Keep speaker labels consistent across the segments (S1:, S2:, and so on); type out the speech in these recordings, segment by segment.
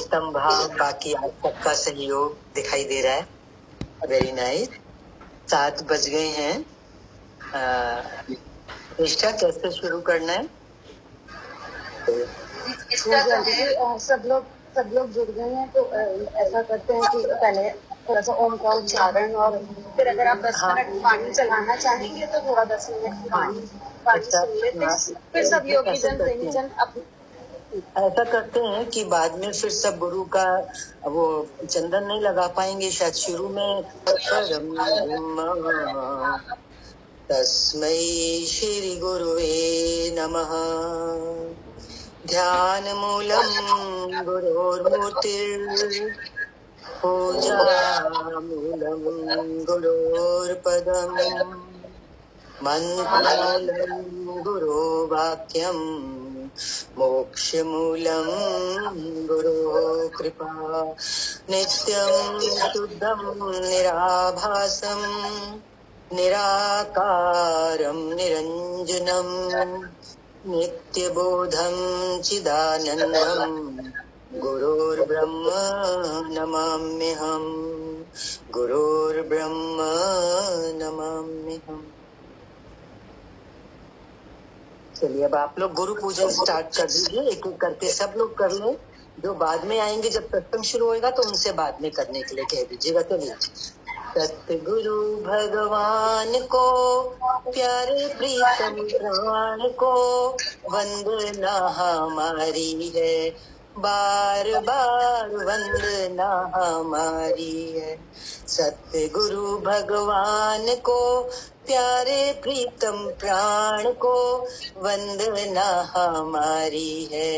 S1: उत्तम भाव, बाकी आप सबका सहयोग दिखाई दे रहा है। Very nice. 7 बज गए हैं। निष्ठा कैसे शुरू करना है?
S2: सब लोग जुड़ गए हैं, तो ऐसा करते हैं कि पहले थोड़ा सा ओम का उच्चारण, और फिर अगर आप 10 मिनट पानी चलाना चाहेंगे तो थोड़ा 10 मिनट पानी सुन लेते हैं। फिर सब योगी जन प्रेमी जन
S1: ऐसा करते हैं कि बाद में फिर सब गुरु का वो चंदन नहीं लगा पाएंगे शायद शुरू में। परम ब्रह्म तस्मै श्री गुरुवे नमः। ध्यान मूलम गुरोर्मूर्तिर् पूजा मूलम गुरोर्पदम मंत्रमूलम गुरो वाक्यम मोक्षमूलम गुरो कृपा। नित्यं शुद्धं निराभासं निराकारं निरंजनम नित्यबोधं चिदानंदं गुरुर्ब्रह्म नमाम्यहम्। गुरुर्ब्रह्म नमाम्यहम्। चलिए अब आप लोग गुरु पूजन स्टार्ट कर दीजिए। एक एक करके सब लोग कर लें। जो बाद में आएंगे जब सत्संग शुरू होएगा तो उनसे बाद में करने के लिए कह दीजिएगा। चलिए। सतगुरु भगवान को प्यारे प्रीतम प्राण को वंदना हमारी है, बार बार वंदना हमारी है। सतगुरु भगवान को प्यारे प्रीतम प्राण को वंदना हमारी है,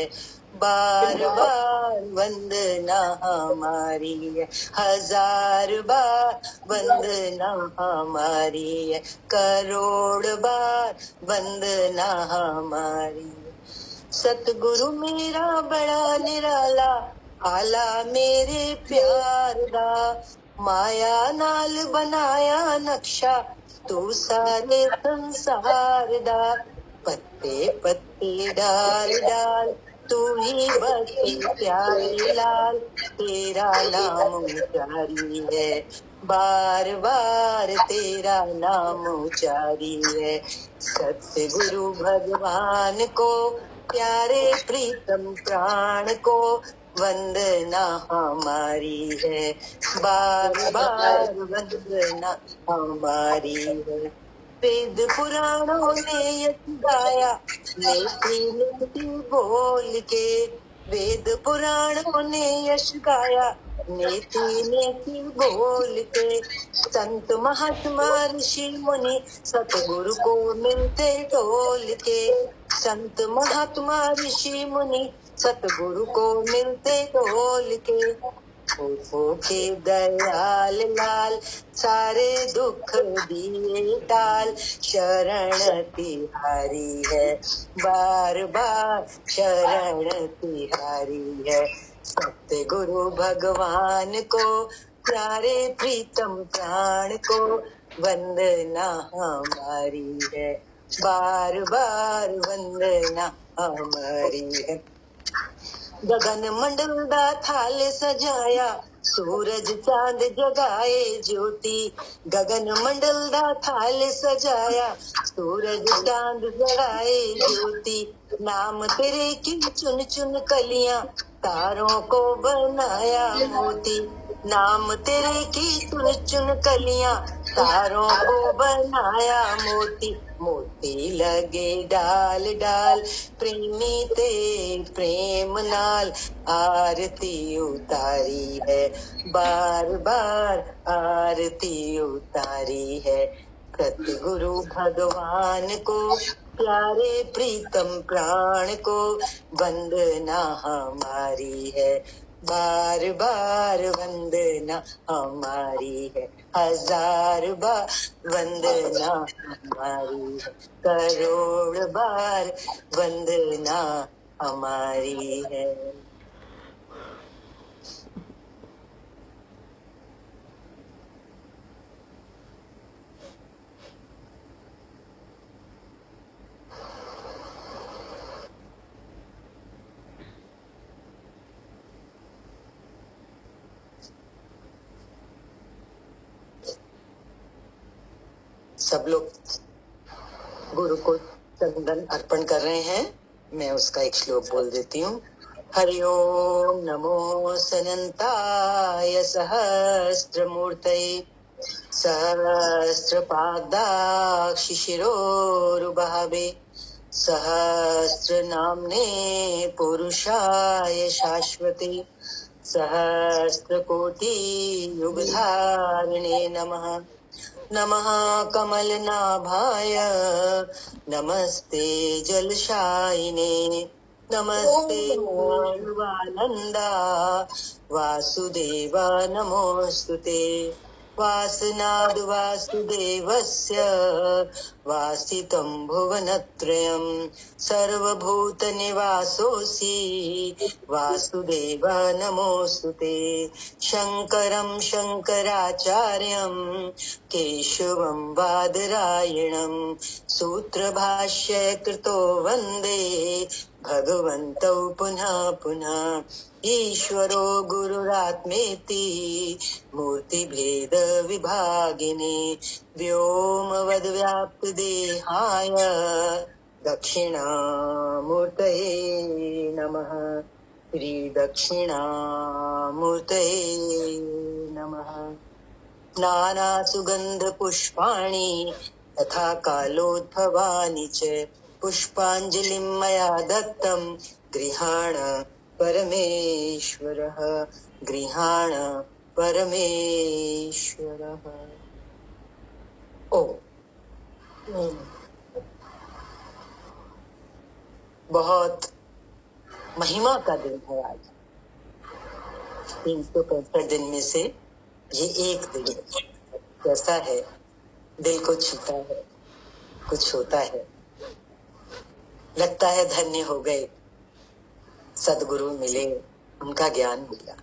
S1: बार बार वंदना हमारी है। 1000 बार वंदना हमारी है, करोड़ बार वंदना हमारी है। सतगुरु मेरा बड़ा निराला, आला मेरे प्यार दा, माया नाल बनाया नक्शा, तू सारे संसार दा। पत्ते पत्ते डाल डाल तू ही बसे प्यारे लाल, तेरा नाम उचारी है, बार बार तेरा नाम उचारी है। सतगुरु भगवान को प्यारे प्रीतम प्राण को वंदना हमारी है, बार बार वंदना हमारी है। वेद पुराणों ने यश गाया नेति नेति बोल के, वेद पुराणों ने यश गाया नेति नेति बोल के। संत महात्मा ऋषि मुनि सतगुरु को मिलते टोल के, संत महात्मा ऋषि मुनि सतगुरु को मिलते टोल के। के दयाल लाल सारे दुख दिए टाल, शरण तिहारी है, बार बार शरण तिहारी है। सतगुरु भगवान को प्यारे प्रीतम प्राण को वंदना हमारी है, बार बार वंदना हमारी है। गगन मंडल दा थाल सजाया, सूरज चांद जगाए ज्योति। गगन मंडल दा थाल सजाया, सूरज चांद जगाए ज्योति। नाम तेरे की चुन चुन कलियां, तारों को बनाया मोती। नाम तेरे की चुन चुन कलियां, तारों को बनाया मोती। मोती लगे डाल डाल प्रेमी ते प्रेम नाल, आरती उतारी है, बार बार आरती उतारी है। सतगुरु भगवान को प्यारे प्रीतम प्राण को वंदना हमारी है, बार बार वंदना हमारी है। 1000 बार वंदना हमारी है, करोड़ बार वंदना हमारी है। सब लोग गुरु को चंदन अर्पण कर रहे हैं। मैं उसका एक श्लोक बोल देती हूँ। हरि ओम नमो सनंताय सहस्त्रमूर्तये सहस्रपादाक्षिशिरोरुबाहवे सहस्रनाम्ने पुरुषाय शाश्वते सहस्रकोटि युगधारिणे नमः। नमः कमलनाभाय नमस्ते जलशायिने नमस्ते सर्वानंदा वासुदेवा नमोस्तुते। वासनाद् वासुदेवस्य वासितं भुवनत्रयं सर्वभूतनिवासोऽसि वासुदेव नमोस्तुते। शङ्करं शङ्कराचार्यं केशवं बादरायणं सूत्रभाष्यकृतो वन्दे भगवन्तौ पुनः पुनः। ईश्वरो गुरुरात्मेति मूर्तिभेद विभागिने व्योमवद्व्याप्तदेहाय दक्षिणामूर्तये नमः। श्री दक्षिणामूर्तये नमः। नानासुगन्धपुष्पाणि तथा कालोद्भवानि च पुष्पाञ्जलिं मया दत्तं गृहाण परमेश्वरः गृहाण परमेश्वरः। ओ बहुत महिमा का दिन है आज। 365 दिन में से ये एक दिन कैसा है, दिल को छूता है, कुछ होता है, लगता है धन्य हो गए, सदगुरु मिले, उनका ज्ञान मिला।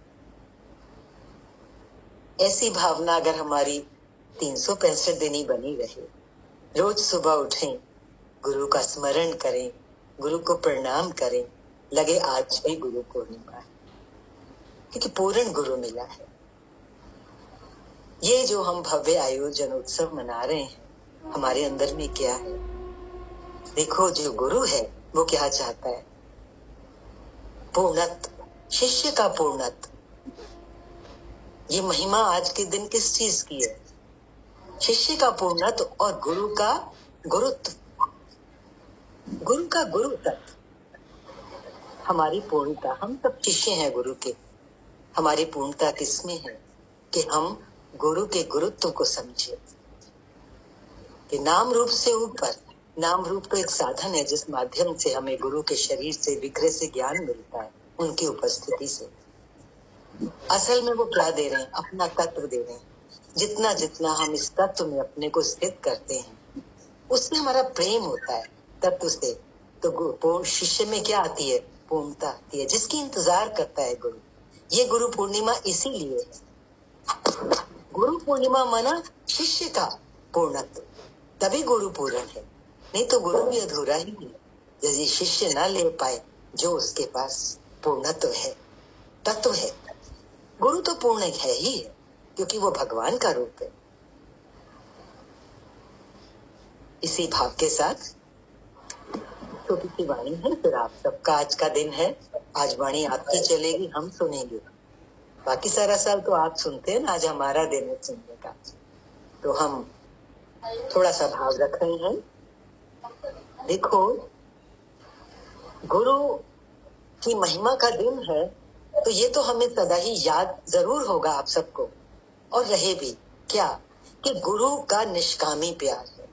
S1: ऐसी भावना अगर हमारी 365 दिन ही बनी रहे, रोज सुबह उठें, गुरु का स्मरण करें, गुरु को प्रणाम करें, लगे आज भी गुरु पूर्णिमा है, क्योंकि पूर्ण गुरु मिला है। ये जो हम भव्य आयोजन उत्सव मना रहे हैं, हमारे अंदर में क्या है? देखो, जो गुरु है वो क्या चाहता है? पूर्णत्व, शिष्य का पूर्णत्व। ये महिमा आज के दिन किस चीज की है? शिष्य का पूर्णत्व और गुरु का गुरुत्व, गुरु का गुरुत्व। हमारी पूर्णता, हम सब शिष्य हैं गुरु के। हमारी पूर्णता किसमें है? कि हम गुरु के गुरुत्व को समझे। कि नाम रूप से ऊपर, नाम रूप तो एक साधन है जिस माध्यम से हमें गुरु के शरीर से, विग्रह से ज्ञान मिलता है, उनकी उपस्थिति से। असल में वो क्या दे रहे हैं? अपना तत्व दे रहे हैं। जितना जितना हम इस तत्व में अपने को स्थित करते हैं, उससे हमारा प्रेम होता है तत्व से। तो शिष्य में क्या आती है? पूर्णता आती है, जिसकी इंतजार करता है गुरु। ये गुरु पूर्णिमा इसीलिए है। गुरु पूर्णिमा माना शिष्य का पूर्णत्व, तभी गुरु पूर्ण है। नहीं तो गुरु भी अधूरा ही है यदि शिष्य ना ले पाए जो उसके पास पूर्णत्व है, तत्व है। गुरु तो पूर्ण है ही है, क्योंकि वो भगवान का रूप है। इसी भाव के साथ छोटी सी वाणी है, फिर आप सबका आज का दिन है। आज वाणी आपकी चलेगी, हम सुनेंगे। बाकी सारा साल तो आप सुनते हैं ना, आज हमारा दिन है सुनने का। तो हम थोड़ा सा भाव रख रहे हैं। देखो, गुरु की महिमा का दिन है, तो ये तो हमें सदा ही याद जरूर होगा आप सबको, और रहे भी क्या कि गुरु का निष्कामी प्यार है।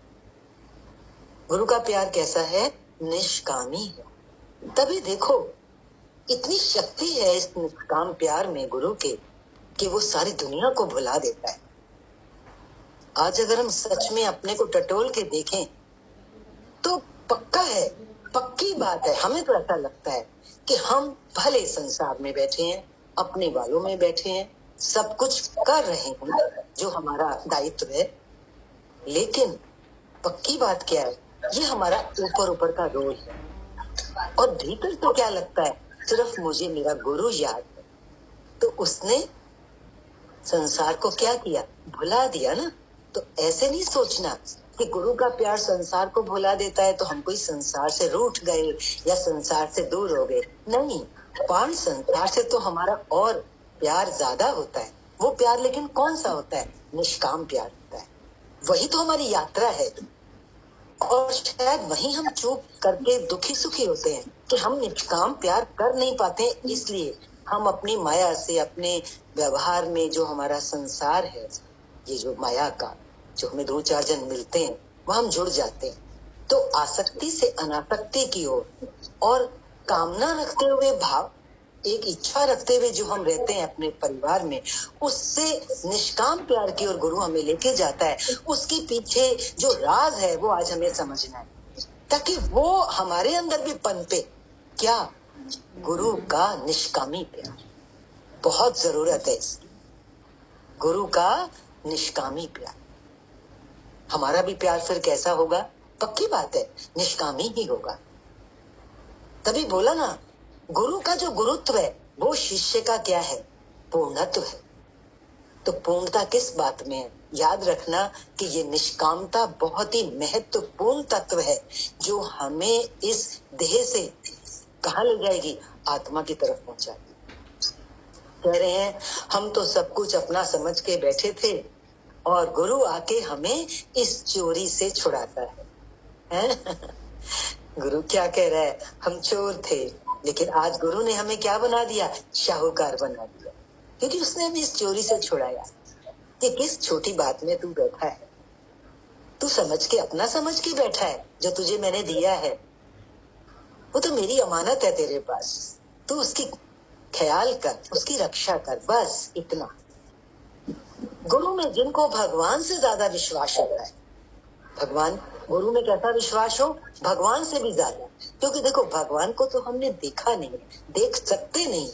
S1: गुरु का प्यार कैसा है? निष्कामी है। तभी देखो, इतनी शक्ति है इस निष्काम प्यार में गुरु के, कि वो सारी दुनिया को भुला देता है। आज अगर हम सच में अपने को टटोल के देखें तो पक्का है, पक्की बात है, हमें तो ऐसा लगता है कि हम भले संसार में बैठे हैं, अपने वालों में बैठे हैं, सब कुछ कर रहे हैं जो हमारा दायित्व है, लेकिन पक्की बात क्या है? ये हमारा ऊपर ऊपर का रोल है, और भीतर तो क्या लगता है? सिर्फ मुझे मेरा गुरु याद है। तो उसने संसार को क्या किया? भुला दिया ना। तो ऐसे नहीं सोचना कि गुरु का प्यार संसार को भुला देता है तो हम कोई संसार से रूठ गए या संसार से दूर हो गए। नहीं, पान संसार से तो हमारा और प्यार ज्यादा होता है। वो प्यार लेकिन कौन सा होता है? निष्काम प्यार होता है। वही तो हमारी यात्रा है। और शायद वही हम चूक करके दुखी सुखी होते हैं कि हम निष्काम प्यार कर नहीं पाते, इसलिए हम अपनी माया से, अपने व्यवहार में जो हमारा संसार है, ये जो माया का जो हमें 2-4 जन मिलते हैं वह हम जुड़ जाते हैं। तो आसक्ति से अनासक्ति की ओर और कामना रखते हुए भाव, एक इच्छा रखते हुए जो हम रहते हैं अपने परिवार में, उससे निष्काम प्यार की ओर गुरु हमें लेके जाता है। उसके पीछे जो राज है वो आज हमें समझना है, ताकि वो हमारे अंदर भी पनपे। क्या? गुरु का निष्कामी प्यार। बहुत जरूरत है इसकी, गुरु का निष्कामी प्यार। हमारा भी प्यार फिर कैसा होगा? पक्की बात है, निष्कामी ही होगा। तभी बोला ना, गुरु का जो गुरुत्व है वो शिष्य का क्या है? पूर्णत्व है। तो पूर्णता किस बात में है? याद रखना कि ये निष्कामता बहुत ही महत्वपूर्ण तत्व है जो हमें इस देह से कहाँ ले जाएगी? आत्मा की तरफ पहुंचाएगी। कह रहे हैं हम तो सब कुछ अपना समझ के बैठे थे और गुरु आके हमें इस चोरी से छुड़ाता है? गुरु क्या कह रहा है? हम चोर थे, लेकिन आज गुरु ने हमें क्या बना दिया? शाहूकार बना दिया, क्योंकि उसने हमें इस चोरी से छुड़ाया। कि किस छोटी बात में तू बैठा है, तू समझ के, अपना समझ के बैठा है। जो तुझे मैंने दिया है वो तो मेरी अमानत है तेरे पास, तू उसकी ख्याल कर, उसकी रक्षा कर, बस इतना। गुरु में जिनको भगवान से ज्यादा विश्वास होता है, भगवान, गुरु में कैसा विश्वास हो? भगवान से भी ज्यादा। क्योंकि देखो, भगवान को तो हमने देखा नहीं, देख सकते नहीं।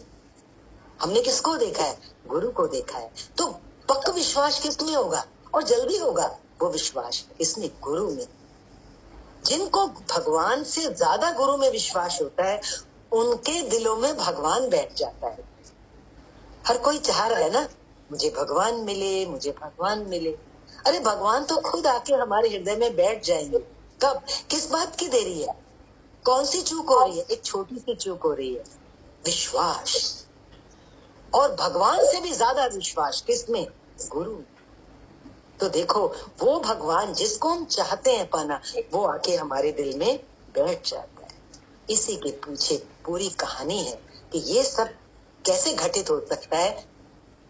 S1: हमने किसको देखा है? गुरु को देखा है। तो पक्का विश्वास किसमें होगा? और जल्दी होगा वो विश्वास किसमें? गुरु में। जिनको भगवान से ज्यादा गुरु में विश्वास होता है, उनके दिलों में भगवान बैठ जाता है। हर कोई चाह रहा है ना, मुझे भगवान मिले, मुझे भगवान मिले। अरे भगवान तो खुद आके हमारे हृदय में बैठ जाएंगे। कब? किस बात की देरी है? कौन सी चूक हो रही है? एक छोटी सी चूक हो रही है, विश्वास। और भगवान से भी ज्यादा विश्वास किसमें? गुरु। तो देखो, वो भगवान जिसको हम चाहते हैं पाना, वो आके हमारे दिल में बैठ जाता है। इसी के पीछे पूरी कहानी है कि ये सब कैसे घटित हो सकता है।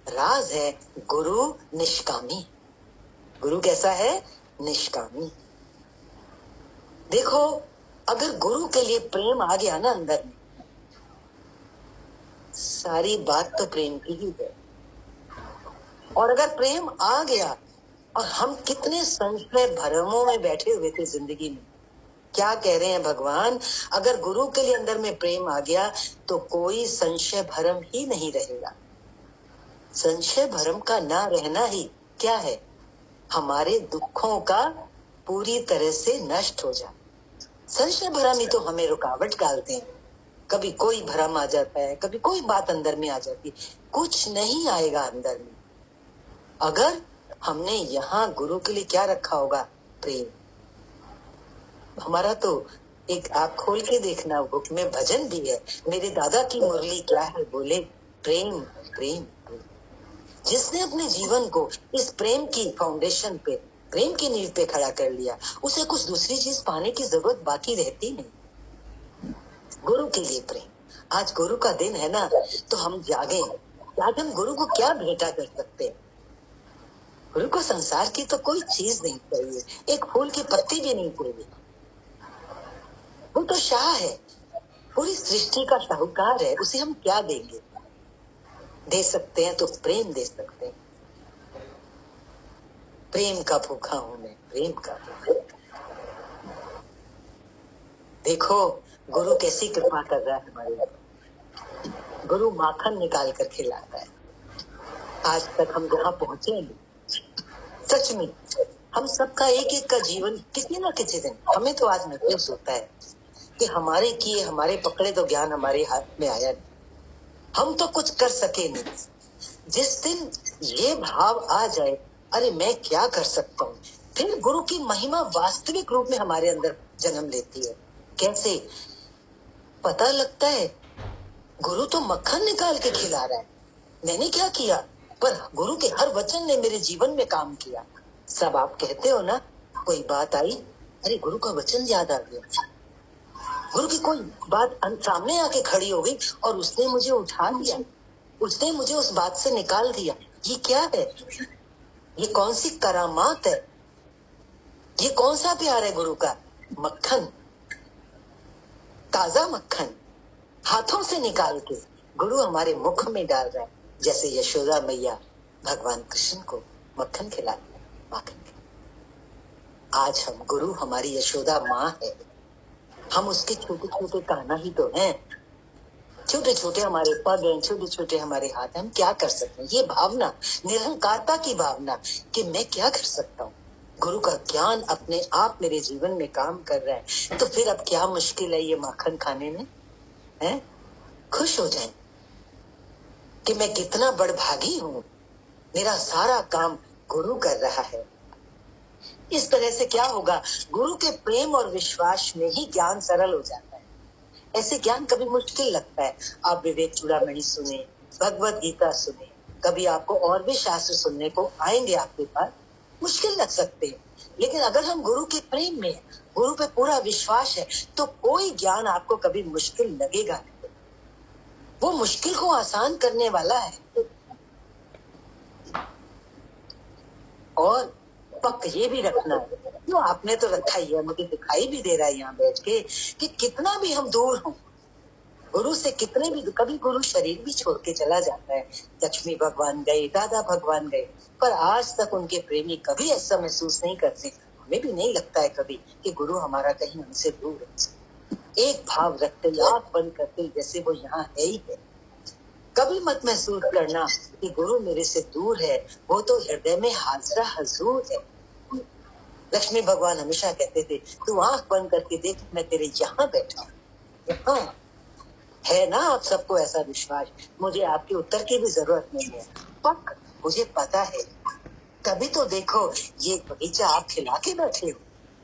S1: राज है गुरु निष्कामी। गुरु कैसा है? निष्कामी। देखो, अगर गुरु के लिए प्रेम आ गया ना अंदर में, सारी बात तो प्रेम की ही है। और अगर प्रेम आ गया, और हम कितने संशय भरमों में बैठे हुए थे जिंदगी में, क्या कह रहे हैं भगवान? अगर गुरु के लिए अंदर में प्रेम आ गया तो कोई संशय भरम ही नहीं रहेगा। संशय भरम का ना रहना ही क्या है? हमारे दुखों का पूरी तरह से नष्ट हो जाए। संशय भरम ही तो हमें रुकावट डालते हैं। कभी कोई भरम आ जाता है, कभी कोई बात अंदर में आ जाती है, कुछ नहीं आएगा अंदर में। अगर हमने यहाँ गुरु के लिए क्या रखा होगा? प्रेम। हमारा तो एक आप खोल के देखना, बुक में भजन भी है, मेरे दादा की मुरली क्या है, बोले प्रेम प्रेम प्रेम। जिसने अपने जीवन को इस प्रेम की फाउंडेशन पे, प्रेम की नींव पे खड़ा कर लिया, उसे कुछ दूसरी चीज पाने की जरूरत बाकी रहती नहीं। गुरु के लिए प्रेम। आज गुरु का दिन है ना, तो हम जागे। आज हम गुरु को क्या भेंटा कर सकते हैं? गुरु को संसार की तो कोई चीज नहीं चाहिए, एक फूल की पत्ती भी नहीं चाहिए। वो तो शाह है, पूरी सृष्टि का शाहूकार है, उसे हम क्या देंगे? दे सकते हैं तो प्रेम दे सकते हैं। प्रेम का भूखा हूं मैं, प्रेम का भूखा। देखो गुरु कैसी कृपा कर रहा है हमारे ऊपर। गुरु माखन निकाल कर खिलाता है। आज तक हम जहाँ पहुंचे हैं, सच में हम सबका एक एक का जीवन किसी ना किसी दिन, हमें तो आज महसूस होता है कि हमारे किए, हमारे पकड़े तो ज्ञान हमारे हाथ में आया नहीं, हम तो कुछ कर सके नहीं। जिस दिन ये भाव आ जाए, अरे मैं क्या कर सकता हूँ, फिर गुरु की महिमा वास्तविक रूप में हमारे अंदर जन्म लेती है। कैसे पता लगता है? गुरु तो मक्खन निकाल के खिला रहा है, मैंने क्या किया? पर गुरु के हर वचन ने मेरे जीवन में काम किया। सब आप कहते हो ना, कोई बात आई, अरे गुरु का वचन याद आ गया, गुरु की कोई बात सामने आके खड़ी हो गई और उसने मुझे उठा लिया, उसने मुझे उस बात से निकाल दिया। ये क्या है? ये कौन सी करामात है? ये कौन सा प्यार है गुरु का? मक्खन, ताजा मक्खन हाथों से निकाल के गुरु हमारे मुख में डाल रहा है, जैसे यशोदा मैया भगवान कृष्ण को मक्खन खिला दिया, माखन खिला। आज हम गुरु हमारी यशोदा माँ है, हम उसके छोटे छोटे कान्हा ही तो हैं, छोटे छोटे हमारे पग हैं, छोटे छोटे हमारे हाथ हैं। हम क्या कर सकते हैं? ये भावना, निरहंकारता की भावना कि मैं क्या कर सकता हूँ। गुरु का ज्ञान अपने आप मेरे जीवन में काम कर रहा है, तो फिर अब क्या मुश्किल है ये माखन खाने में? है? खुश हो जाए कि मैं कितना बड़भागी हूँ, मेरा सारा काम गुरु कर रहा है। इस तरह से क्या होगा? गुरु के प्रेम और विश्वास में ही ज्ञान सरल हो जाता है। ऐसे ज्ञान कभी मुश्किल लगता है। आप विवेक चूड़ामणि सुने, भगवत गीता सुने, कभी आपको और भी शास्त्र सुनने को आएंगे आपके पास, मुश्किल लग सकते हैं। लेकिन अगर हम गुरु के प्रेम में, गुरु पे पूरा विश्वास है, तो कोई ज्ञान आपको कभी मुश्किल लगेगा नहीं। वो मुश्किल को आसान करने वाला है। और पक ये भी रखना है, जो आपने तो रखा ही है, मुझे दिखाई भी दे रहा है यहाँ बैठ के, कि कितना भी हम दूर हों गुरु से, कितने भी, कभी गुरु शरीर भी छोड़ के चला जाता है। लक्ष्मी भगवान गए, दादा भगवान गए, पर आज तक उनके प्रेमी कभी ऐसा महसूस नहीं करते। हमें भी नहीं लगता है कभी कि गुरु हमारा कहीं हमसे दूर है। एक भाव रखते, आंख बंद करते, जैसे वो यहाँ है ही है। कभी मत महसूस करना कि गुरु मेरे से दूर है, वो तो हृदय में हाजिरा हजूर है। लक्ष्मी भगवान हमेशा कहते थे, तू आंख बंद करके देख, मैं तेरे यहाँ बैठा हूँ। यहाँ है ना आप सबको ऐसा विश्वास? मुझे आपके उत्तर की भी जरूरत नहीं है, पक मुझे पता है। कभी तो देखो, ये बगीचा आप खिला के बैठे हो,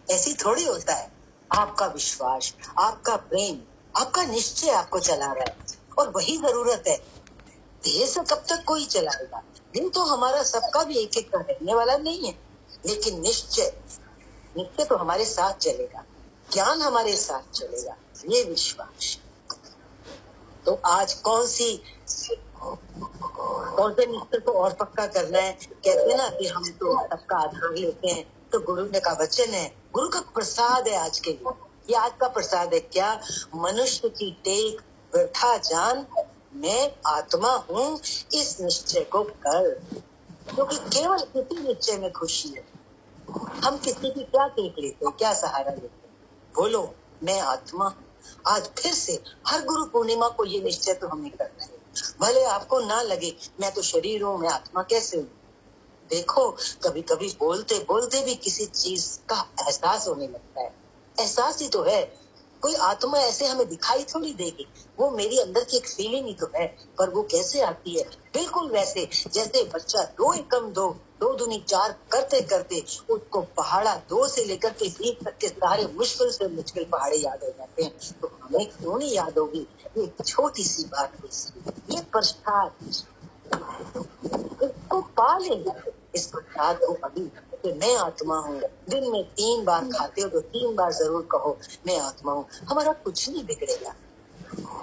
S1: ऐसी थोड़ी होता है। आपका विश्वास, आपका प्रेम, आपका निश्चय आपको चला रहा है, और वही जरूरत है। देह से कब तक कोई चलाएगा? दिन तो हमारा सबका भी एक एक का रहने वाला नहीं है, लेकिन निश्चय तो हमारे साथ चलेगा, ज्ञान हमारे साथ चलेगा, ये विश्वास। तो आज कौन से निश्चय को और पक्का करना है? कहते हैं ना कि हम तो सबका आधार लेते हैं, तो गुरु ने का वचन है, गुरु का प्रसाद है आज के लिए। ये आज का प्रसाद है क्या? मनुष्य की टेक वृथा जान, मैं आत्मा हूँ, इस निश्चय को कर। क्योंकि केवल किसी निश्चय में खुशी है। हम किसी की क्या टेक लेते हैं, क्या सहारा लेते हैं? बोलो, मैं आत्मा। आज फिर से हर गुरु पूर्णिमा को ये निश्चय तो हमें करना है। भले आपको ना लगे मैं तो शरीर हूँ, मैं आत्मा कैसे हूँ। देखो, कभी कभी बोलते बोलते भी किसी चीज का एहसास होने लगता है। एहसास ही तो है। कोई आत्मा ऐसे हमें दिखाई थोड़ी देगी, वो मेरी अंदर की एक फीलिंग ही तो है। पर वो कैसे आती है? बिल्कुल वैसे जैसे बच्चा 2 एकम 2, 2 दूनी 4 करते करते उसको पहाड़ा 2 से लेकर के 20 तक के सारे मुश्किल से मुश्किल पहाड़े याद हो जाते हैं। तो हमें क्यों नहीं याद होगी ये छोटी सी बात, ये प्रसाद, इसको पा लेगा। इस प्रसाद को अभी कि मैं आत्मा हूँ। दिन में 3 बार खाते हो तो 3 बार जरूर कहो मैं आत्मा हूँ। हमारा कुछ नहीं बिगड़ेगा,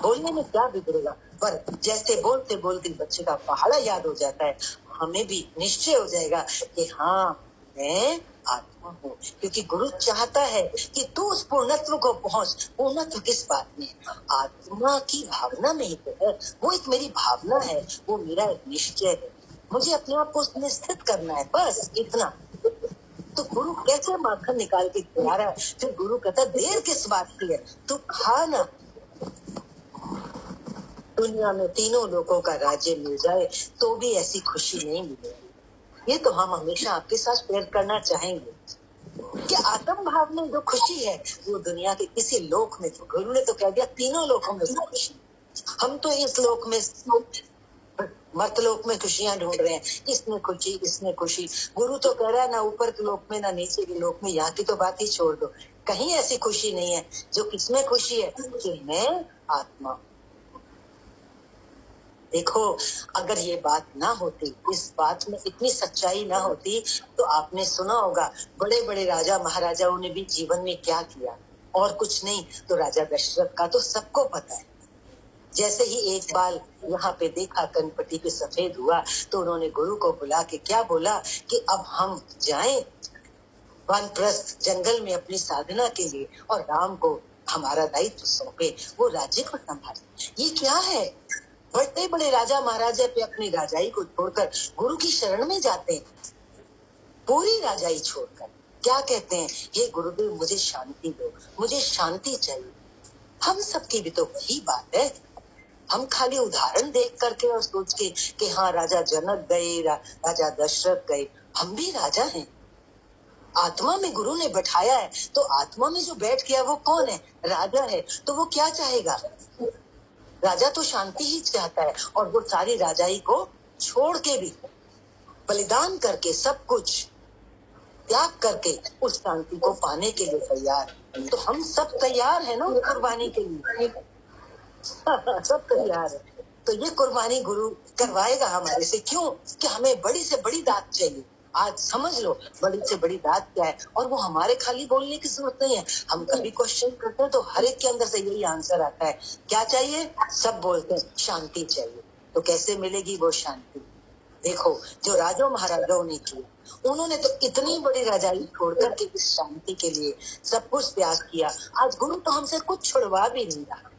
S1: बोलने में क्या बिगड़ेगा। पर जैसे बोलते बोलते बच्चे का पहाड़ा याद हो जाता है, हमें भी निश्चय हो जाएगा कि हाँ मैं आत्मा हूँ। क्योंकि गुरु चाहता है कि तू उस पूर्णत्व को पहुंच। पूर्णत्व किस बात में? आत्मा की भावना में ही तो है। वो एक मेरी भावना है, वो मेरा एक निश्चय है। मुझे अपने आप को उसमें स्थित करना है, बस इतना। तो गुरु कैसे माखन निकाल के खिला रहा है? फिर गुरु कहता देर किस बात की है, तू खा ना। दुनिया में तीनों लोगों का राज्य मिल जाए तो भी ऐसी खुशी नहीं मिलेगी। ये तो हम हमेशा आपके साथ शेयर करना चाहेंगे कि आत्म भाव में जो खुशी है वो दुनिया के किसी लोक में, तो गुरु ने तो कह दिया तीनों लोकों में खुशी। हम तो इस लोक में मर्तलोक में खुशियां ढूंढ रहे हैं, इसमें खुशी इसमें खुशी। गुरु तो कह रहा है ना ऊपर के लोक में ना नीचे के लोक में, यहाँ की तो बात ही छोड़ दो, कहीं ऐसी खुशी नहीं है। जो किसमें खुशी है कि मैं आत्मा। देखो अगर ये बात ना होती, इस बात में इतनी सच्चाई ना होती, तो आपने सुना होगा बड़े बड़े राजा महाराजाओं ने भी जीवन में क्या किया, और कुछ नहीं तो राजा दशरथ का तो सबको पता है। जैसे ही एक बार यहाँ पे देखा गणपति पे सफेद हुआ, तो उन्होंने गुरु को बुला के क्या बोला कि अब हम जाएं वानप्रस्थ जंगल में अपनी साधना के लिए, और राम को हमारा दायित्व सौंपे, वो राज्य को संभाले। ये क्या है, बड़े बड़े राजा महाराजा पे अपनी राजाई को छोड़कर गुरु की शरण में जाते हैं, पूरी राजाई छोड़कर। क्या कहते हैं, हे गुरुदेव मुझे शांति दो, मुझे शांति चाहिए। हम सबकी भी तो वही बात है। हम खाली उदाहरण देख करके और सोच के कि हाँ राजा जनक गए, राजा दशरथ गए, हम भी राजा हैं। आत्मा में गुरु ने बैठाया है, तो आत्मा में जो बैठ गया वो कौन है, राजा है। तो वो क्या चाहेगा, राजा तो शांति ही चाहता है, और वो सारी राजाई को छोड़ के भी बलिदान करके सब कुछ त्याग करके उस शांति को पाने के लिए तैयार। तो हम सब तैयार है ना कुर्बानी के लिए। सब तैयार है। तो ये कुर्बानी गुरु करवाएगा हमारे से। क्यों, कि हमें बड़ी से बड़ी दात चाहिए। आज समझ लो बड़ी से बड़ी दात क्या है, और वो हमारे खाली बोलने की जरूरत नहीं है। हम कभी क्वेश्चन करते हैं तो हर एक के अंदर से यही आंसर आता है, क्या चाहिए, सब बोलते हैं शांति चाहिए। तो कैसे मिलेगी वो शांति। देखो जो राजा महाराजाओं ने किया, उन्होंने तो इतनी बड़ी राजाई छोड़कर के इस शांति के लिए सब कुछ त्याग किया। आज गुरु तो हमसे कुछ छुड़वा भी नहीं रहा।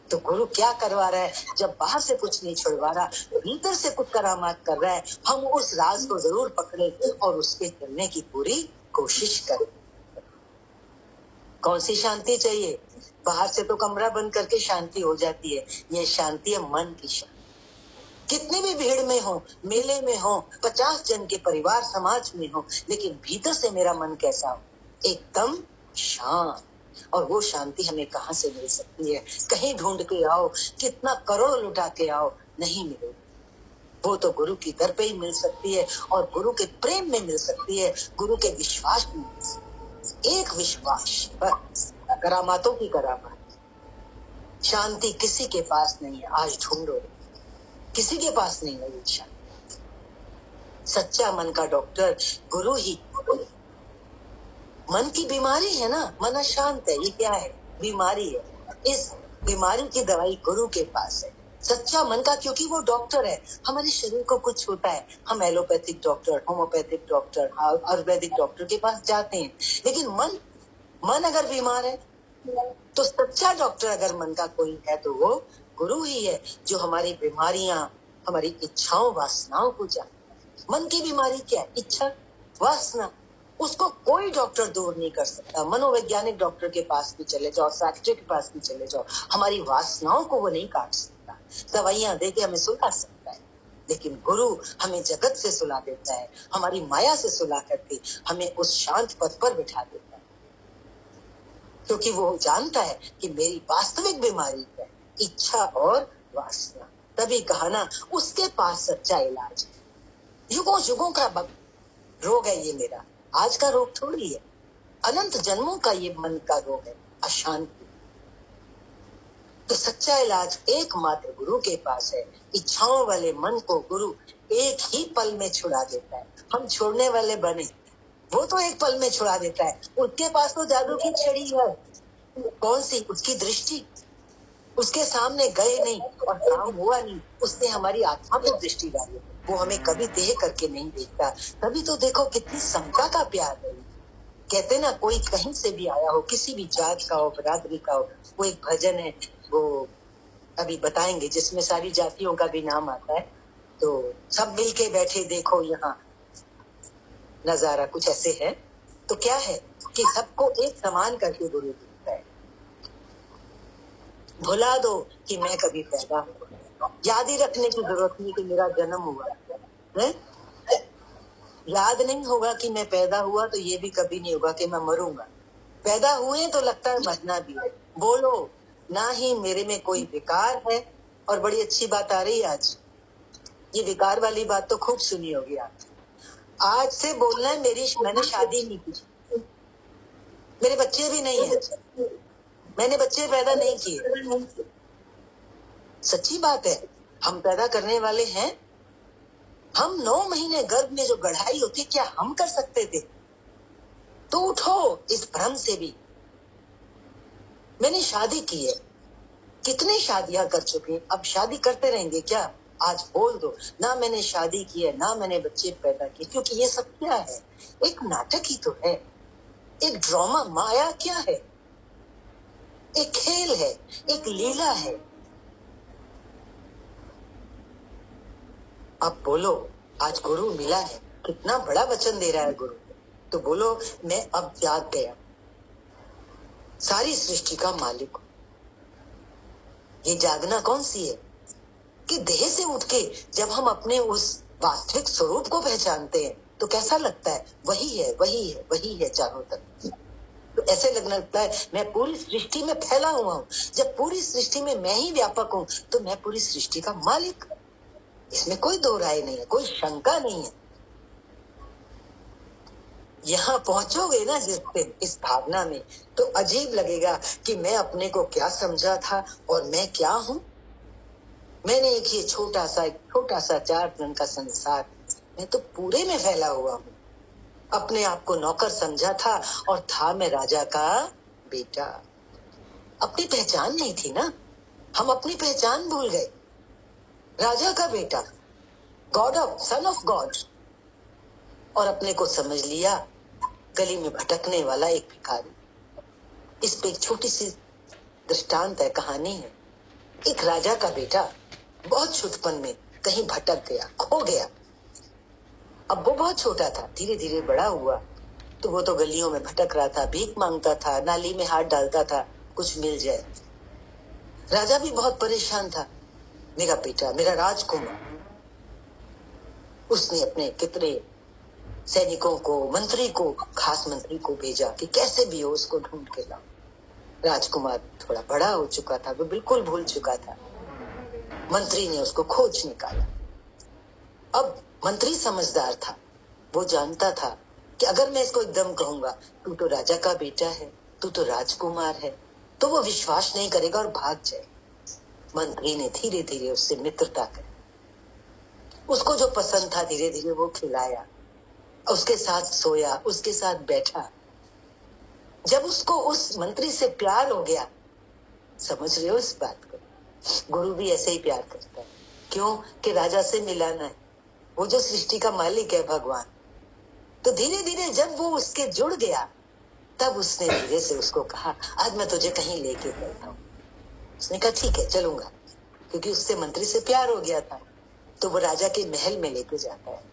S1: तो गुरु क्या करवा रहा है, जब बाहर से कुछ नहीं छुड़वा रहा, भीतर से कुछ करामात कर रहा है। हम उस राज को जरूर पकड़े और उसके चलने की पूरी कोशिश करें। कौन सी शांति चाहिए, बाहर से तो कमरा बंद करके शांति हो जाती है, ये शांति है मन की शांति। कितनी भी भीड़ में हो, मेले में हो, 50 जन के परिवार समाज में हो, लेकिन भीतर से मेरा मन कैसा हो, एकदम शांत। और वो शांति हमें कहाँ से मिल सकती है, कहीं ढूंढ के आओ, कितना करोड़ लुटा के आओ, नहीं मिलेगी। वो तो गुरु की दर पे ही मिल सकती है, और गुरु के प्रेम में मिल सकती है, गुरु के विश्वास में मिल सकती है। एक विश्वास, बस करामातों की करामात। शांति किसी के पास नहीं है, आज ढूंढो, किसी के पास नहीं है ये शांति। सच्चा मन का डॉक्टर गुरु ही। मन की बीमारी है ना, मन अशांत है, ये क्या है, बीमारी है। इस बीमारी की दवाई गुरु के पास है, सच्चा मन का, क्योंकि वो डॉक्टर है। हमारे शरीर को कुछ होता है, हम allopathic doctor, homeopathic doctor, Ayurvedic doctor के पास जाते हैं, लेकिन मन अगर बीमार है, तो सच्चा डॉक्टर अगर मन का कोई है तो वो गुरु ही है, जो हमारी बीमारियां, हमारी इच्छाओं वासनाओं को जाने। मन की बीमारी क्या है, इच्छा वासना, उसको कोई डॉक्टर दूर नहीं कर सकता। मनोवैज्ञानिक डॉक्टर के पास भी चले जाओ, साइकियाट्रिस्ट के पास भी चले जाओ, हमारी वासनाओं को वो नहीं काट सकता। दवाइयां दे के हमें सुला सकता है, लेकिन गुरु हमें जगत से सुला देता है, हमारी माया से सुला करके हमें उस शांत पद पर बिठा देता है, क्योंकि वो जानता है कि मेरी वास्तविक बीमारी है इच्छा और वासना। तभी कहा ना, उसके पास सच्चा इलाज है। युगों युगों का रोग है ये मेरा, आज का रोग थोड़ी है, अनंत जन्मों का ये मन का रोग है, अशांति। तो सच्चा इलाज एकमात्र गुरु के पास है। इच्छाओं वाले मन को गुरु एक ही पल में छुड़ा देता है। हम छोड़ने वाले बने, वो तो एक पल में छुड़ा देता है। उसके पास तो जादू की छड़ी है, कौन सी, उसकी दृष्टि। उसके सामने गए नहीं और काम हुआ नहीं, उसने हमारी आत्मा को दृष्टि डाली, वो हमें कभी देह करके नहीं देखता। तभी तो देखो कितनी समता का प्यार है। कहते ना, कोई कहीं से भी आया हो, किसी भी जात का हो, बरादरी का हो, वो एक भजन है, वो अभी बताएंगे, जिसमें सारी जातियों का भी नाम आता है। तो सब मिलके बैठे देखो यहाँ नजारा, कुछ ऐसे है। तो क्या है कि सबको एक समान करके गुरु दिखता है। भुला दो कि मैं कभी पैदा हुआ, याद ही रखने की जरूरत नहीं कि मेरा जन्म हुआ है। याद नहीं होगा कि मैं पैदा हुआ, तो ये भी कभी नहीं होगा कि मैं मरूंगा। पैदा हुए तो लगता है मरना भी है। बोलो ना ही मेरे में कोई विकार है। और बड़ी अच्छी बात आ रही है आज, ये विकार वाली बात तो खूब सुनी होगी आप। आज से बोलना है मैंने शादी नहीं की, मेरे बच्चे भी नहीं है, मैंने बच्चे पैदा नहीं किए। सच्ची बात है, हम पैदा करने वाले हैं। हम 9 महीने गर्भ में जो गढ़ाई होती, क्या हम कर सकते थे? तो उठो इस भ्रम से भी। मैंने शादी की है, कितनी शादियां कर चुके, अब शादी करते रहेंगे क्या? आज बोल दो ना, मैंने शादी की है, ना मैंने बच्चे पैदा किए, क्योंकि ये सब क्या है? एक नाटक ही तो है, एक ड्रामा। माया क्या है? एक खेल है, एक लीला है। अब बोलो, आज गुरु मिला है, कितना बड़ा वचन दे रहा है गुरु। तो बोलो, मैं अब जाग गया, सारी सृष्टि का मालिक हूं। ये जागना कौन सी है कि देह से उठ के जब हम अपने उस वास्तविक स्वरूप को पहचानते हैं तो कैसा लगता है? वही है, वही है, वही है चारों तरफ। तो ऐसे लगने लगता है मैं पूरी सृष्टि में फैला हुआ हूँ। जब पूरी सृष्टि में मैं ही व्यापक हूँ तो मैं पूरी सृष्टि का मालिक। इसमें कोई दो राय नहीं है, कोई शंका नहीं है। यहाँ पहुंचोगे ना जिस दिन इस भावना में, तो अजीब लगेगा कि मैं अपने को क्या समझा था और मैं क्या हूँ। मैंने एक ये छोटा सा 4 रंग का संसार, मैं तो पूरे में फैला हुआ हूँ। अपने आप को नौकर समझा था और था मैं राजा का बेटा। अपनी पहचान नहीं थी ना, हम अपनी पहचान भूल गए। राजा का बेटा, सन ऑफ गॉड, और अपने को समझ लिया गली में भटकने वाला एक भिखारी। इस पे एक छोटी सी दृष्टांत है, कहानी है। एक राजा का बेटा बहुत छुटपन में कहीं भटक गया, खो गया। अब वो बहुत छोटा था, धीरे धीरे बड़ा हुआ तो वो तो गलियों में भटक रहा था, भीख मांगता था, नाली में हाथ डालता था, कुछ मिल जाए। राजा भी बहुत परेशान था, मेरा बेटा, मेरा राजकुमार। उसने अपने कितने सैनिकों को, मंत्री को, खास मंत्री को भेजा कि कैसे भी हो उसको ढूंढ के लाओ। राजकुमार थोड़ा बड़ा हो चुका था, वो बिल्कुल भूल चुका था। मंत्री ने उसको खोज निकाला। अब मंत्री समझदार था, वो जानता था कि अगर मैं इसको एकदम कहूंगा तू तो राजा का बेटा है, तू तो राजकुमार है, तो वो विश्वास नहीं करेगा और भाग जाए। मंत्री ने धीरे धीरे उससे मित्रता कर, उसको जो पसंद था धीरे धीरे वो खिलाया, उसके साथ सोया, उसके साथ बैठा। जब उसको उस मंत्री से प्यार हो गया, समझ रहे हो इस बात को? गुरु भी ऐसे ही प्यार करता है। क्यों? कि राजा से मिलाना है, वो जो सृष्टि का मालिक है भगवान। तो धीरे धीरे जब वो उसके जुड़ गया, तब उसने धीरे से उसको कहा, आज मैं तुझे कहीं लेके चलता हूँ। उसने कहा ठीक है चलूंगा, क्योंकि उससे मंत्री से प्यार हो गया था। तो वो राजा के महल में लेके जाता है,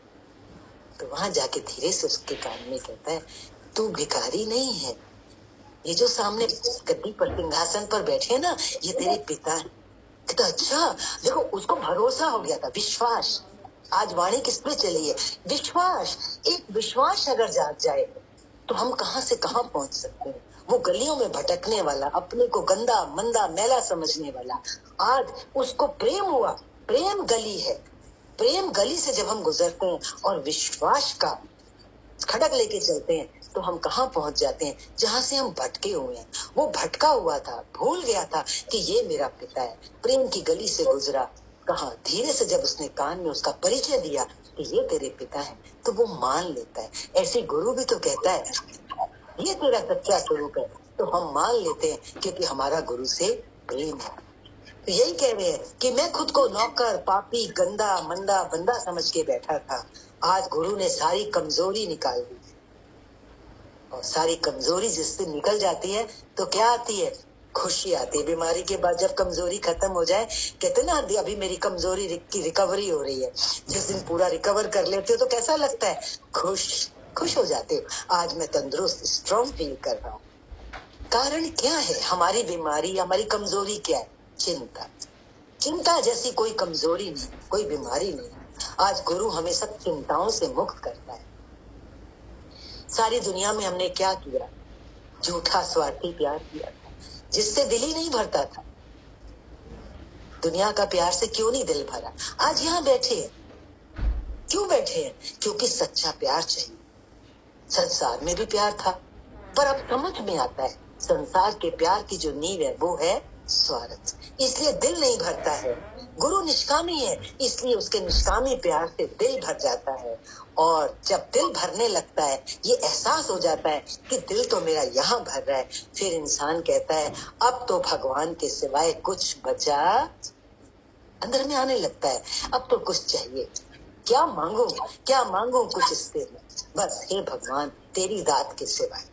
S1: तो वहां जाके धीरे से उसके कान में कहता है, तू भिखारी नहीं है, ये जो सामने गद्दी पर सिंहासन पर बैठे ना, ये तेरे पिता है। कहता अच्छा। देखो, उसको भरोसा हो गया था, विश्वास। आज वाणी किस पे चली है? विश्वास। एक विश्वास अगर जाग जाए तो हम कहां से कहां पहुंच सकते हैं। वो गलियों में भटकने वाला, अपने को गंदा मंदा मैला समझने वाला, आज उसको प्रेम हुआ। प्रेम गली है, प्रेम गली से जब हम गुजरते हैं और विश्वास का खड़क लेके चलते हैं तो हम कहां पहुंच जाते हैं? जहां से हम भटके हुए हैं। वो भटका हुआ था, भूल गया था कि ये मेरा पिता है। प्रेम की गली से गुजरा, कहा धीरे से जब उसने कान में उसका परिचय दिया कि ये तेरे पिता है, तो वो मान लेता है। ऐसे गुरु भी तो कहता है ये तेरा सच्चा स्वरूप है, तो हम मान लेते हैं क्योंकि हमारा गुरु से प्रेम है। तो यही कह रहे हैं कि मैं खुद को नौकर, पापी, गंदा मंदा बंदा समझ के बैठा था। आज गुरु ने सारी कमजोरी निकाल दी, और सारी कमजोरी जिससे निकल जाती है तो क्या आती है? खुशी आती है। बीमारी के बाद जब कमजोरी खत्म हो जाए, कहते ना अभी मेरी कमजोरी की रिकवरी हो रही है। जिस दिन पूरा रिकवर कर लेते हो तो कैसा लगता है? खुश हो जाते हो। आज मैं तंदुरुस्त, स्ट्रॉन्ग फील कर रहा हूँ। कारण क्या है? हमारी बीमारी, हमारी कमजोरी क्या है? चिंता। चिंता जैसी कोई कमजोरी नहीं, कोई बीमारी नहीं। आज गुरु हमें सब चिंताओं से मुक्त करता है। सारी दुनिया में हमने क्या किया? झूठा स्वार्थी प्यार किया था, जिससे दिल ही नहीं भरता था। दुनिया का प्यार से क्यों नहीं दिल भरा? आज यहाँ बैठे हैं, क्यों बैठे हैं? क्योंकि सच्चा प्यार चाहिए। संसार में भी प्यार था, पर अब समझ में आता है संसार के प्यार की जो नींव है वो है स्वार्थ, इसलिए दिल नहीं भरता है। गुरु निष्कामी है, इसलिए उसके निष्कामी प्यार से दिल भर जाता है। और जब दिल भरने लगता है, ये एहसास हो जाता है कि दिल तो मेरा यहाँ भर रहा है, फिर इंसान कहता है अब तो भगवान के सिवाय कुछ बचा, अंदर में आने लगता है अब तो कुछ चाहिए। क्या मांगू कुछ इससे, बस हे भगवान तेरी दात के सिवाय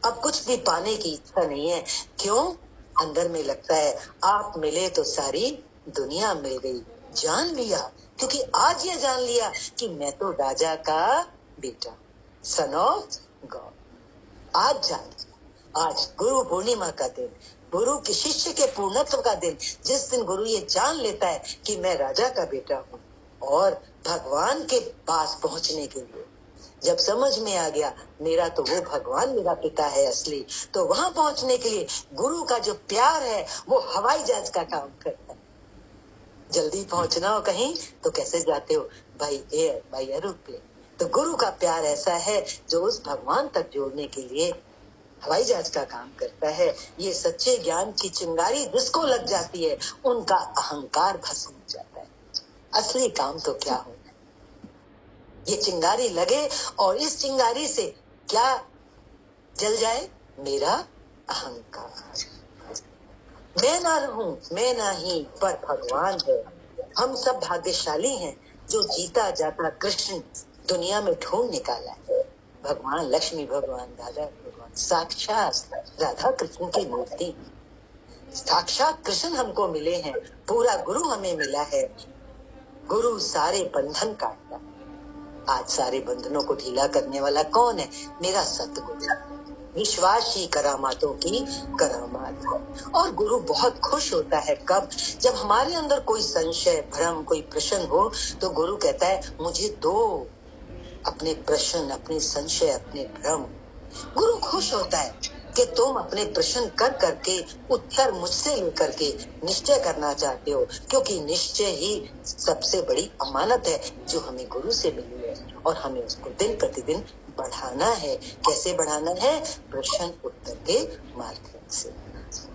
S1: अब कुछ भी पाने की इच्छा नहीं है। क्यों? अंदर में लगता है आप मिले तो सारी दुनिया मिल गई। जान लिया, क्योंकि आज ये जान लिया कि मैं तो राजा का बेटा, सन ऑफ गॉड। आज जान लिया। आज गुरु पूर्णिमा का दिन, गुरु के शिष्य के पूर्णत्व का दिन, जिस दिन गुरु ये जान लेता है कि मैं राजा का बेटा हूँ। और भगवान के पास पहुंचने के लिए जब समझ में आ गया मेरा तो वो भगवान मेरा पिता है असली, तो वहां पहुंचने के लिए गुरु का जो प्यार है वो हवाई जहाज का काम करता है। जल्दी पहुंचना हो कहीं तो कैसे जाते हो? By air, by aeroplane. तो गुरु का प्यार ऐसा है जो उस भगवान तक जोड़ने के लिए हवाई जहाज का काम करता है। ये सच्चे ज्ञान की चिंगारी जिसको लग जाती है उनका अहंकार भस्म हो जाता है। असली काम तो क्या हो, ये चिंगारी लगे और इस चिंगारी से क्या जल जाए? मेरा अहंकार। मैं ना रहूं, मैं ना ही, पर भगवान है। हम सब भाग्यशाली हैं जो जीता जाता कृष्ण दुनिया में ढूंढ निकाला है। भगवान लक्ष्मी, भगवान राधा, भगवान साक्षात राधा कृष्ण की मूर्ति, साक्षात कृष्ण हमको मिले हैं। पूरा गुरु हमें मिला है। गुरु सारे बंधन काटता है। आज सारे बंधनों को ढीला करने वाला कौन है? मेरा सतगुरु। विश्वास ही करामातों की करामात है। और गुरु बहुत खुश होता है कब? जब हमारे अंदर कोई संशय, भ्रम, कोई प्रश्न हो तो गुरु कहता है मुझे दो अपने प्रश्न, अपने संशय, अपने भ्रम। गुरु खुश होता है कि तुम अपने प्रश्न कर करके उत्तर मुझसे लेकर के निश्चय करना चाहते हो, क्योंकि निश्चय ही सबसे बड़ी अमानत है जो हमें गुरु से मिली है। और हमें उसको दिन प्रतिदिन बढ़ाना है। कैसे बढ़ाना है? प्रश्न उत्तर के माध्यम से।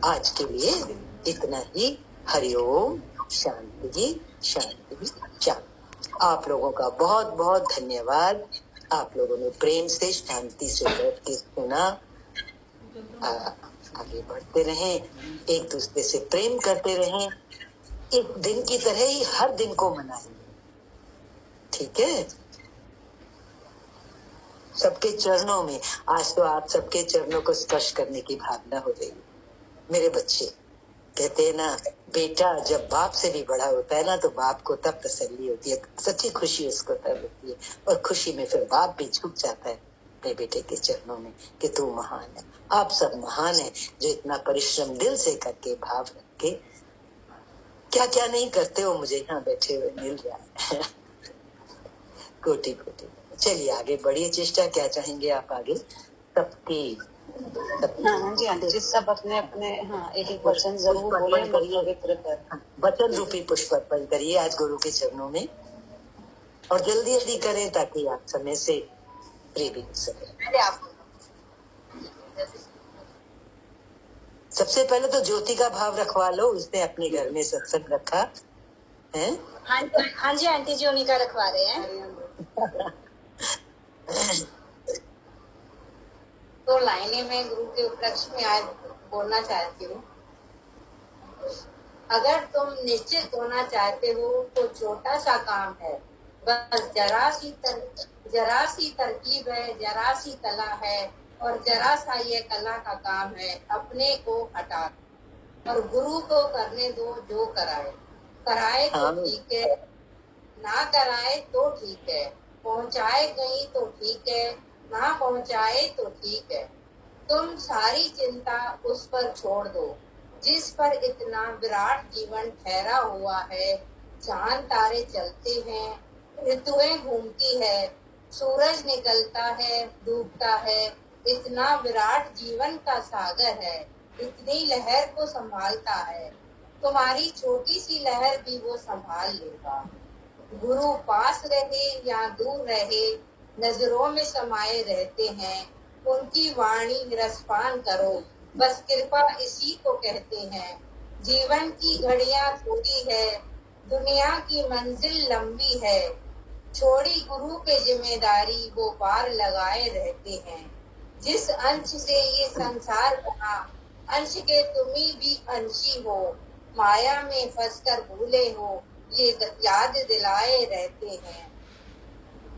S1: आज के लिए इतना ही। हरिओम, शांति शांति शांति। आप लोगों का बहुत बहुत धन्यवाद। आप लोगों ने प्रेम से, शांति से बैठ के सुना। आगे बढ़ते रहें, एक दूसरे से प्रेम करते रहें। एक दिन की तरह ही हर दिन को मनाएं, ठीक है? सबके चरणों में, आज तो आप सबके चरणों को स्पर्श करने की भावना हो गई। मेरे बच्चे कहते हैं ना, बेटा जब बाप से भी बड़ा होता है ना तो बाप को तब तसल्ली होती है, सच्ची खुशी उसको तब होती है। और खुशी में फिर बाप भी झुक जाता है अपने बेटे के चरणों में कि तू महान है। आप सब महान है जो इतना परिश्रम दिल से करके, भाव रख के, क्या क्या नहीं करते हो, मुझे यहाँ बैठे हुए मिल रहा है। कोटि कोटि। चलिए आगे बढ़िए, चेष्टा क्या चाहेंगे आप आगे? सबकी
S2: हाँ जी आंटी जी, सब अपने अपने एक वचन जरूर बोले, पवित्र कर।
S1: वचन रूपी पुष्प अर्पण करिए आज गुरु के चरणों में, और जल्दी जल्दी करें ताकि आप समय से फ्री भी हो सके। सबसे पहले तो ज्योति का भाव रखवा लो, उसने अपने घर में सत्संग रखा है।
S2: हाँ जी आंटी जी, उन्हीं का रखवा रहे हैं। तो लाइने में गुरु के उपलक्ष्य में आज बोलना चाहती हूँ। अगर तुम निश्चित होना चाहते हो तो छोटा सा काम है, बस जरा सी तरकीब है, जरा सी कला है, और जरा सा ये कला का काम है अपने को हटा और गुरु को करने दो जो कराए तो ठीक है, ना कराए तो ठीक है, पहुँचाए कहीं तो ठीक है, ना पहुँचाए तो ठीक है। तुम सारी चिंता उस पर छोड़ दो जिस पर इतना विराट जीवन ठहरा हुआ है। चांद तारे चलते हैं, ऋतुएं घूमती है, सूरज निकलता है, डूबता है, इतना विराट जीवन का सागर है, इतनी लहर को संभालता है। तुम्हारी छोटी सी लहर भी वो संभाल लेगा।
S3: गुरु पास रहे या दूर रहे, नजरों में समाये रहते हैं। उनकी वाणी रसपान करो, बस कृपा इसी को कहते हैं। जीवन की घड़ियां थोड़ी है, दुनिया की मंजिल लंबी है। छोड़ी गुरु पे जिम्मेदारी, वो पार लगाए रहते हैं। जिस अंश से ये संसार बना, अंश के तुम्ही भी अंशी हो। माया में फंसकर भूले हो, ये याद दिलाए रहते हैं।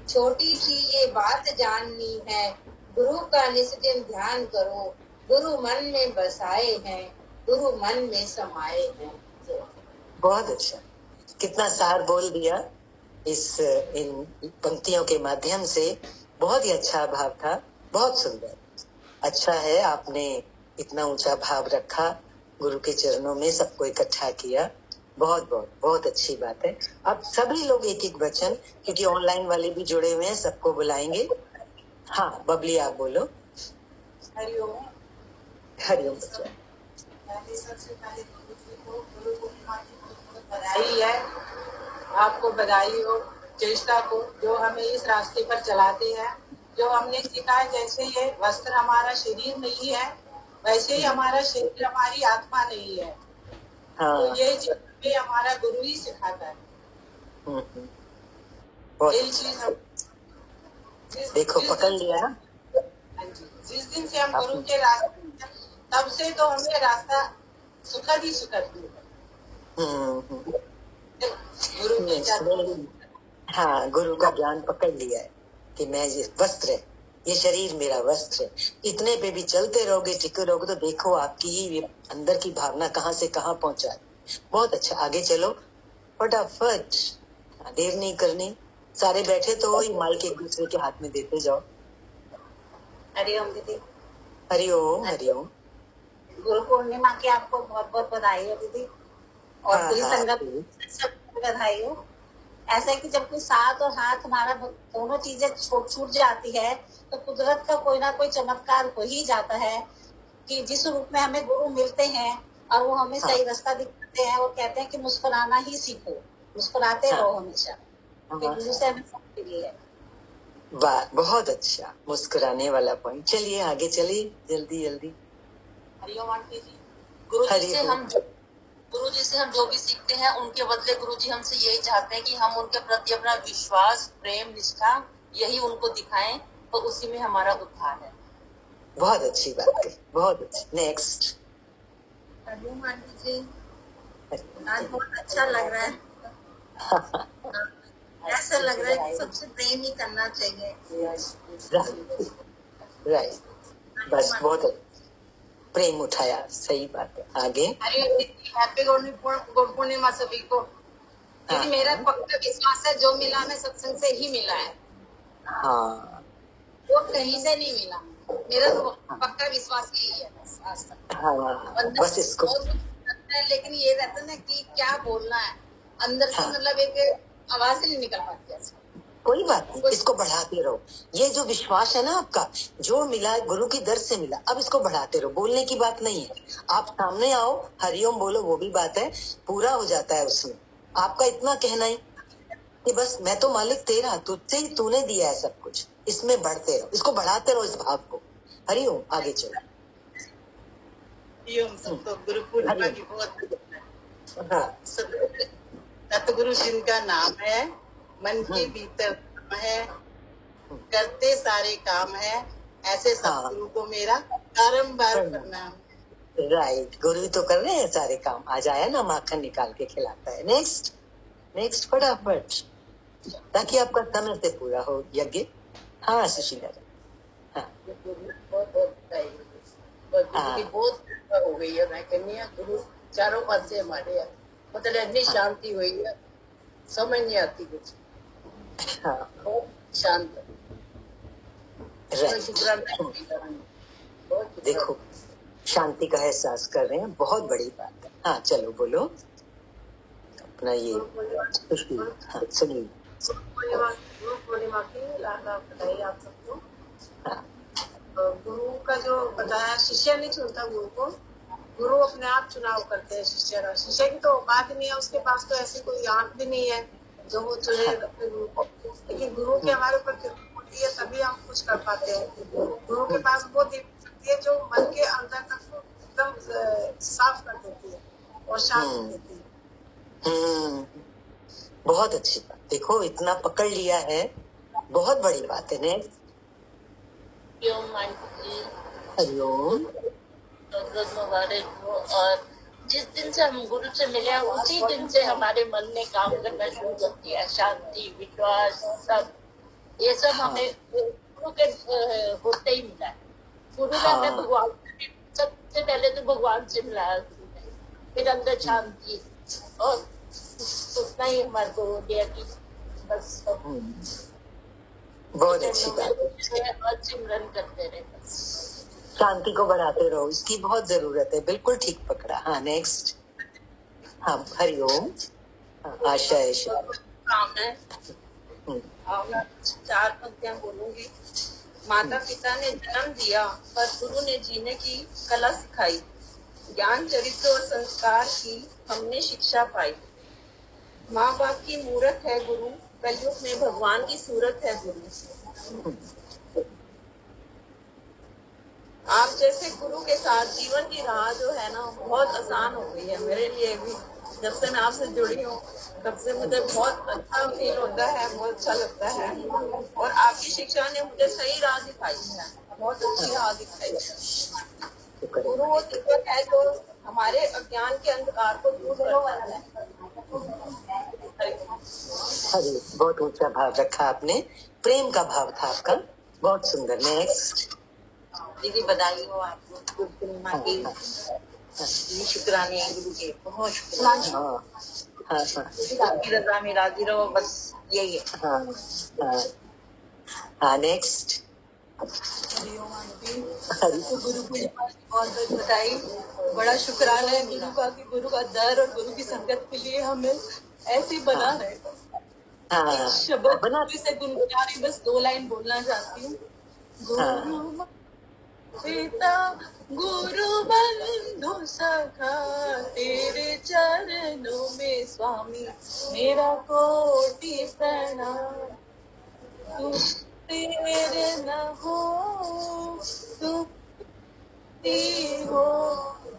S3: छोटी सी ये बात जाननी है, गुरु का निस्दिन ध्यान करो। गुरु मन में बसाए हैं, गुरु मन में समाये हैं।
S1: बहुत अच्छा, कितना सार बोल दिया इन पंक्तियों के माध्यम से। बहुत ही अच्छा भाव था, बहुत सुंदर। अच्छा है आपने इतना ऊंचा भाव रखा, गुरु के चरणों में सबको इकट्ठा किया। बहुत बहुत बहुत अच्छी बात है। अब सभी लोग एक एक वचन, क्योंकि ऑनलाइन वाले भी जुड़े हुए हैं, सबको बुलाएंगे। हाँ बबली, आप बोलो।
S3: हरिओम।
S1: हरिओम बच्चा।
S3: सबसे पहले गुरु जी को गुरु पूर्णिमा की बहुत बधाई है। आपको बधाई हो चेष्टा को, जो हमें इस रास्ते पर चलाते हैं। जो हमने सीखा है, जैसे ये वस्त्र हमारा शरीर नहीं है, वैसे ही हमारा शरीर हमारी आत्मा नहीं है।
S1: हाँ।
S3: तो ये चीज हमारा गुरु ही सिखाता है। यही चीज हम
S1: देखो पकड़ लिया ना।
S3: जिस दिन से हम गुरु के रास्ते, तब से तो हमें रास्ता सुखद ही सुखद मिला। गुरु के
S1: हाँ, गुरु का ज्ञान पकड़ लिया है कि मैं ये वस्त्र है, ये शरीर मेरा वस्त्र है। इतने पे भी चलते रहोगे, टिके रहोगे, तो देखो आपकी ही अंदर की भावना कहाँ से कहाँ पहुंचा है। बहुत अच्छा, आगे चलो फटाफट, देर नहीं करनी। सारे बैठे तो ही माइक एक दूसरे के हाथ में देते जाओ।
S3: हरिओम दीदी।
S1: हरिओम हरिओम।
S3: गुरु पूर्णिमा की आपको बहुत बहुत बधाई हो दीदी, और पूरी संगत सबको बधाई हो। ऐसा है कि जब कोई साथ और हाथ हमारा दोनों चीजें छूट जाती है, तो कुदरत का कोई ना कोई चमत्कार हो ही जाता है कि जिस रूप में हमें गुरु मिलते हैं और वो हमें सही रास्ता दिखाते हैं, और कहते हैं कि मुस्कुराना ही सीखो, मुस्कुराते रहो हमेशा। गुरु से हमें सब मिली है।
S1: वाह, बहुत अच्छा, मुस्कुराने वाला पॉइंट। चलिए आगे चलिए, जल्दी जल्दी।
S3: हरिओम आंटी जी। गुरु जी से हम जो भी सीखते हैं, उनके बदले गुरु जी हमसे यही चाहते हैं कि हम उनके प्रति अपना विश्वास, प्रेम, निष्ठा यही उनको दिखाएं, और उसी में हमारा उद्धार है।
S1: बहुत अच्छी बात है, बहुत अच्छी। नेक्स्ट।
S3: हरिओम आंटी जी, आज बहुत अच्छा लग रहा है। ऐसा लग रहा है कि सबसे प्रेम ही करना चाहिए।
S1: राइट, बस बहुत प्रेम उठाया, सही बात है। आगे।
S3: हैप्पी गुरु पूर्णिमा सभी को। दीदी मेरा पक्का विश्वास है, जो मिला हमें सत्संग से ही मिला है।
S1: हाँ,
S3: वो कहीं से नहीं मिला। मेरा तो पक्का विश्वास यही है बस आज तक।
S1: हाँ, बस इसको,
S3: लेकिन ये रहता ना कि क्या बोलना है अंदर से, मतलब एक आवाज नहीं निकल पाती है।
S1: कोई बात नहीं, इसको बढ़ाते रहो। ये जो विश्वास है ना आपका, जो मिला गुरु की दर से मिला, अब इसको बढ़ाते रहो। बोलने की बात नहीं है, आप सामने आओ, हरिओम बोलो, वो भी बात है, पूरा हो जाता है उसमें। आपका इतना कहना ही कि बस मैं तो मालिक तेरा, तुझसे ही तूने दिया है सब कुछ। इसमें बढ़ते रहो, इसको बढ़ाते रहो, इस भाव को। हरिओम, आगे चलो।
S3: सबको गुरु पूर्णिमा की बहुत सतगुरु जिनका नाम है, मन के भीतर है, करते सारे काम है, ऐसे सतगुरु को मेरा बारंबार प्रणाम।
S1: राइट, गुरु तो कर रहे हैं सारे काम। आज आया ना, माखन निकाल के खिलाता है। नेक्स्ट नेक्स्ट, फटाफट, ताकि आपका समय से पूरा हो यज्ञ। हाँ सुशीला, हाँ
S3: बहुत हो गई है। मैं कहनी है गुरु चारों पास से हमारे है, मतलब इतनी शांति हुई है, समझ नहीं आती कुछ। बहुत शांत।
S1: देखो, शांति का एहसास कर रहे हैं, बहुत बड़ी बात है। हाँ चलो बोलो अपना ये। हाँ सुनिए।
S3: गुरु पूर्णिमा की बधाई आप सबको। गुरु का जो बताया, शिष्य नहीं चुनता गुरु को, गुरु अपने आप चुनाव करते हैं शिष्य का। शिष्य की तो बात नहीं है, उसके पास तो ऐसी कोई आंख भी नहीं है
S4: जो वो चुने अपने गुरु को, लेकिन गुरु की हमारे ऊपर कृपा होती है तभी हम कुछ कर पाते हैं। गुरु के पास वो दिव्य शक्ति है जो मन के अंदर तक को एकदम साफ कर देती है और शांत कर देती है।
S1: बहुत अच्छी बात, देखो इतना पकड़ लिया है, बहुत बड़ी बात है। ने हरिओम।
S5: और जिस दिन से हम गुरु से मिले हैं उसी दिन से हमारे मन ने काम करना शुरू कर दिया। शांति, विश्वास, सब ये सब हमें गुरु के होते ही मिला है। गुरु ने हमें भगवान, सबसे पहले तो भगवान से मिलाया गुरु ने, फिर अंदर शांति, और उतना ही हमारे को हो गया कि बस
S1: बहुत अच्छी बात है।
S5: और सिमरन करते रहे, बस
S1: शांति को बढ़ाते रहो, इसकी बहुत जरूरत है। बिल्कुल ठीक पकड़ा। हाँ, नेक्स्ट। हाँ, हरिओम। आशा है
S4: काम है। मैं 4 पंक्तियां बोलूंगी। माता पिता ने जन्म दिया पर गुरु ने जीने की कला सिखाई, ज्ञान, चरित्र और संस्कार की हमने शिक्षा पाई। माँ बाप की मूरत है गुरु, कलयुग में भगवान की सूरत है गुरु। आप जैसे गुरु के साथ जीवन की राह जो है ना बहुत आसान हो गई है मेरे लिए भी। जब से मैं आपसे जुड़ी हूँ तब से मुझे बहुत अच्छा फील होता है, बहुत अच्छा लगता है। और आपकी शिक्षा ने मुझे सही राह दिखाई है, बहुत अच्छी राह दिखाई है। गुरु वो दीपक है जो हमारे अज्ञान के अंधकार को दूर करता है।
S1: अरे बहुत ऊंचा भाव रखा आपने, प्रेम का भाव था आपका, बहुत सुंदर। नेक्स्ट।
S4: दीदी बधाई हो आपको गुरु पूर्णिमा की। शुक्राने हैं गुरु के, बहुत शुक्राने। आपकी रजा में राजी रहो, बस यही है।
S1: हाँ, नेक्स्ट।
S4: गुरु पूर्णिमा की बहुत बहुत बधाई। बड़ा शुक्राना है गुरु का कि गुरु का दर और गुरु की संगत के लिए हमें ऐसे बना रहे। शब्द से गुनगुनारी बस 2 लाइन बोलना चाहती हूँ। गुरु पिता गुरु बंधु सखा, तेरे चरणों में स्वामी मेरा कोटि प्रणाम। तू तेरे न हो, तू हो,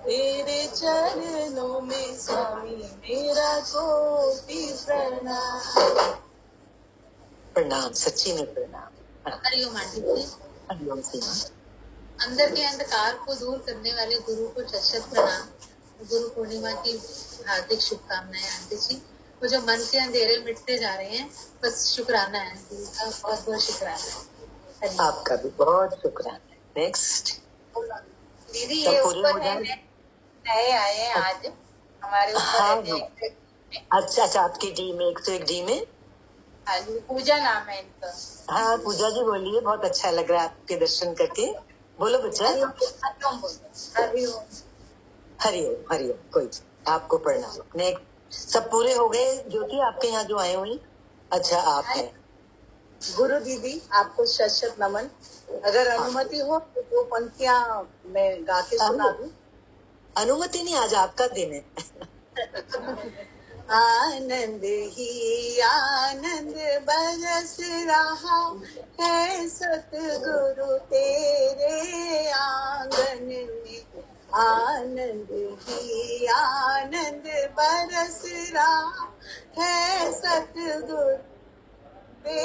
S4: तेरे चरणों में स्वामी मेरा कोटि प्रणाम।
S1: प्रणाम, सच्ची में प्रणाम।
S3: हरिओम आंटी जी।
S1: हरिओम सीमा।
S3: अंदर के अंधकार को दूर करने वाले गुरु को शत प्रणाम। गुरु पूर्णिमा की हार्दिक शुभकामनाएं आंटी जी। वो जो मन के अंधेरे मिटते जा रहे हैं, बस शुक्राना है गुरु का, बहुत बहुत शुक्राना है।
S1: आपका भी बहुत शुक्राना। नेक्स्ट।
S4: दीदी ये ऊपर है, नए आए हैं आज हमारे ऊपर।
S1: अच्छा, आपकी टीम में 101 डी में
S4: पूजा नाम है इनका।
S1: हाँ, पूजा जी बोलिए, बहुत अच्छा लग रहा है आपके दर्शन करके। बोलो बच्चा।
S4: हरिओम
S1: हरिओम। हरिओम। कोई आपको प्रणाम। अपने सब पूरे हो गए ज्योति आपके यहाँ जो आए हुए? अच्छा, आप हैं।
S4: गुरु दीदी आपको शत नमन। अगर अनुमति हो तो 2 पंक्तियां मैं गा के सुना दूं।
S1: अनुमति नहीं, आज आपका दिन है।
S4: आनंद ही आनंद बरस रहा है सतगुरु तेरे आंगन में। आनंद ही आनंद बरस रहा है सतगुरु तेरे